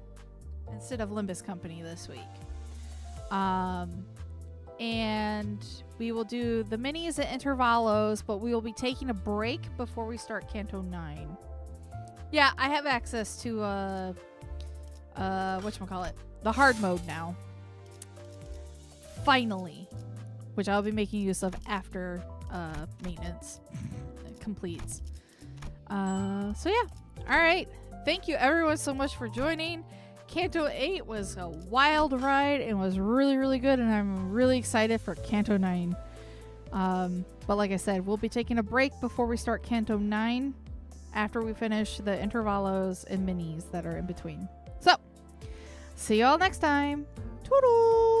instead of Limbus Company this week. And we will do the minis at intervalos, but we will be taking a break before we start Canto 9. Yeah, I have access to whatchamacallit, the hard mode now. Finally. Which I'll be making use of after maintenance completes. So yeah. Alright. Thank you everyone so much for joining. Canto 8 was a wild ride and was really, really good, and I'm really excited for Canto 9. But like I said, we'll be taking a break before we start Canto 9 after we finish the intervalos and minis that are in between. So, see y'all next time. Toodles!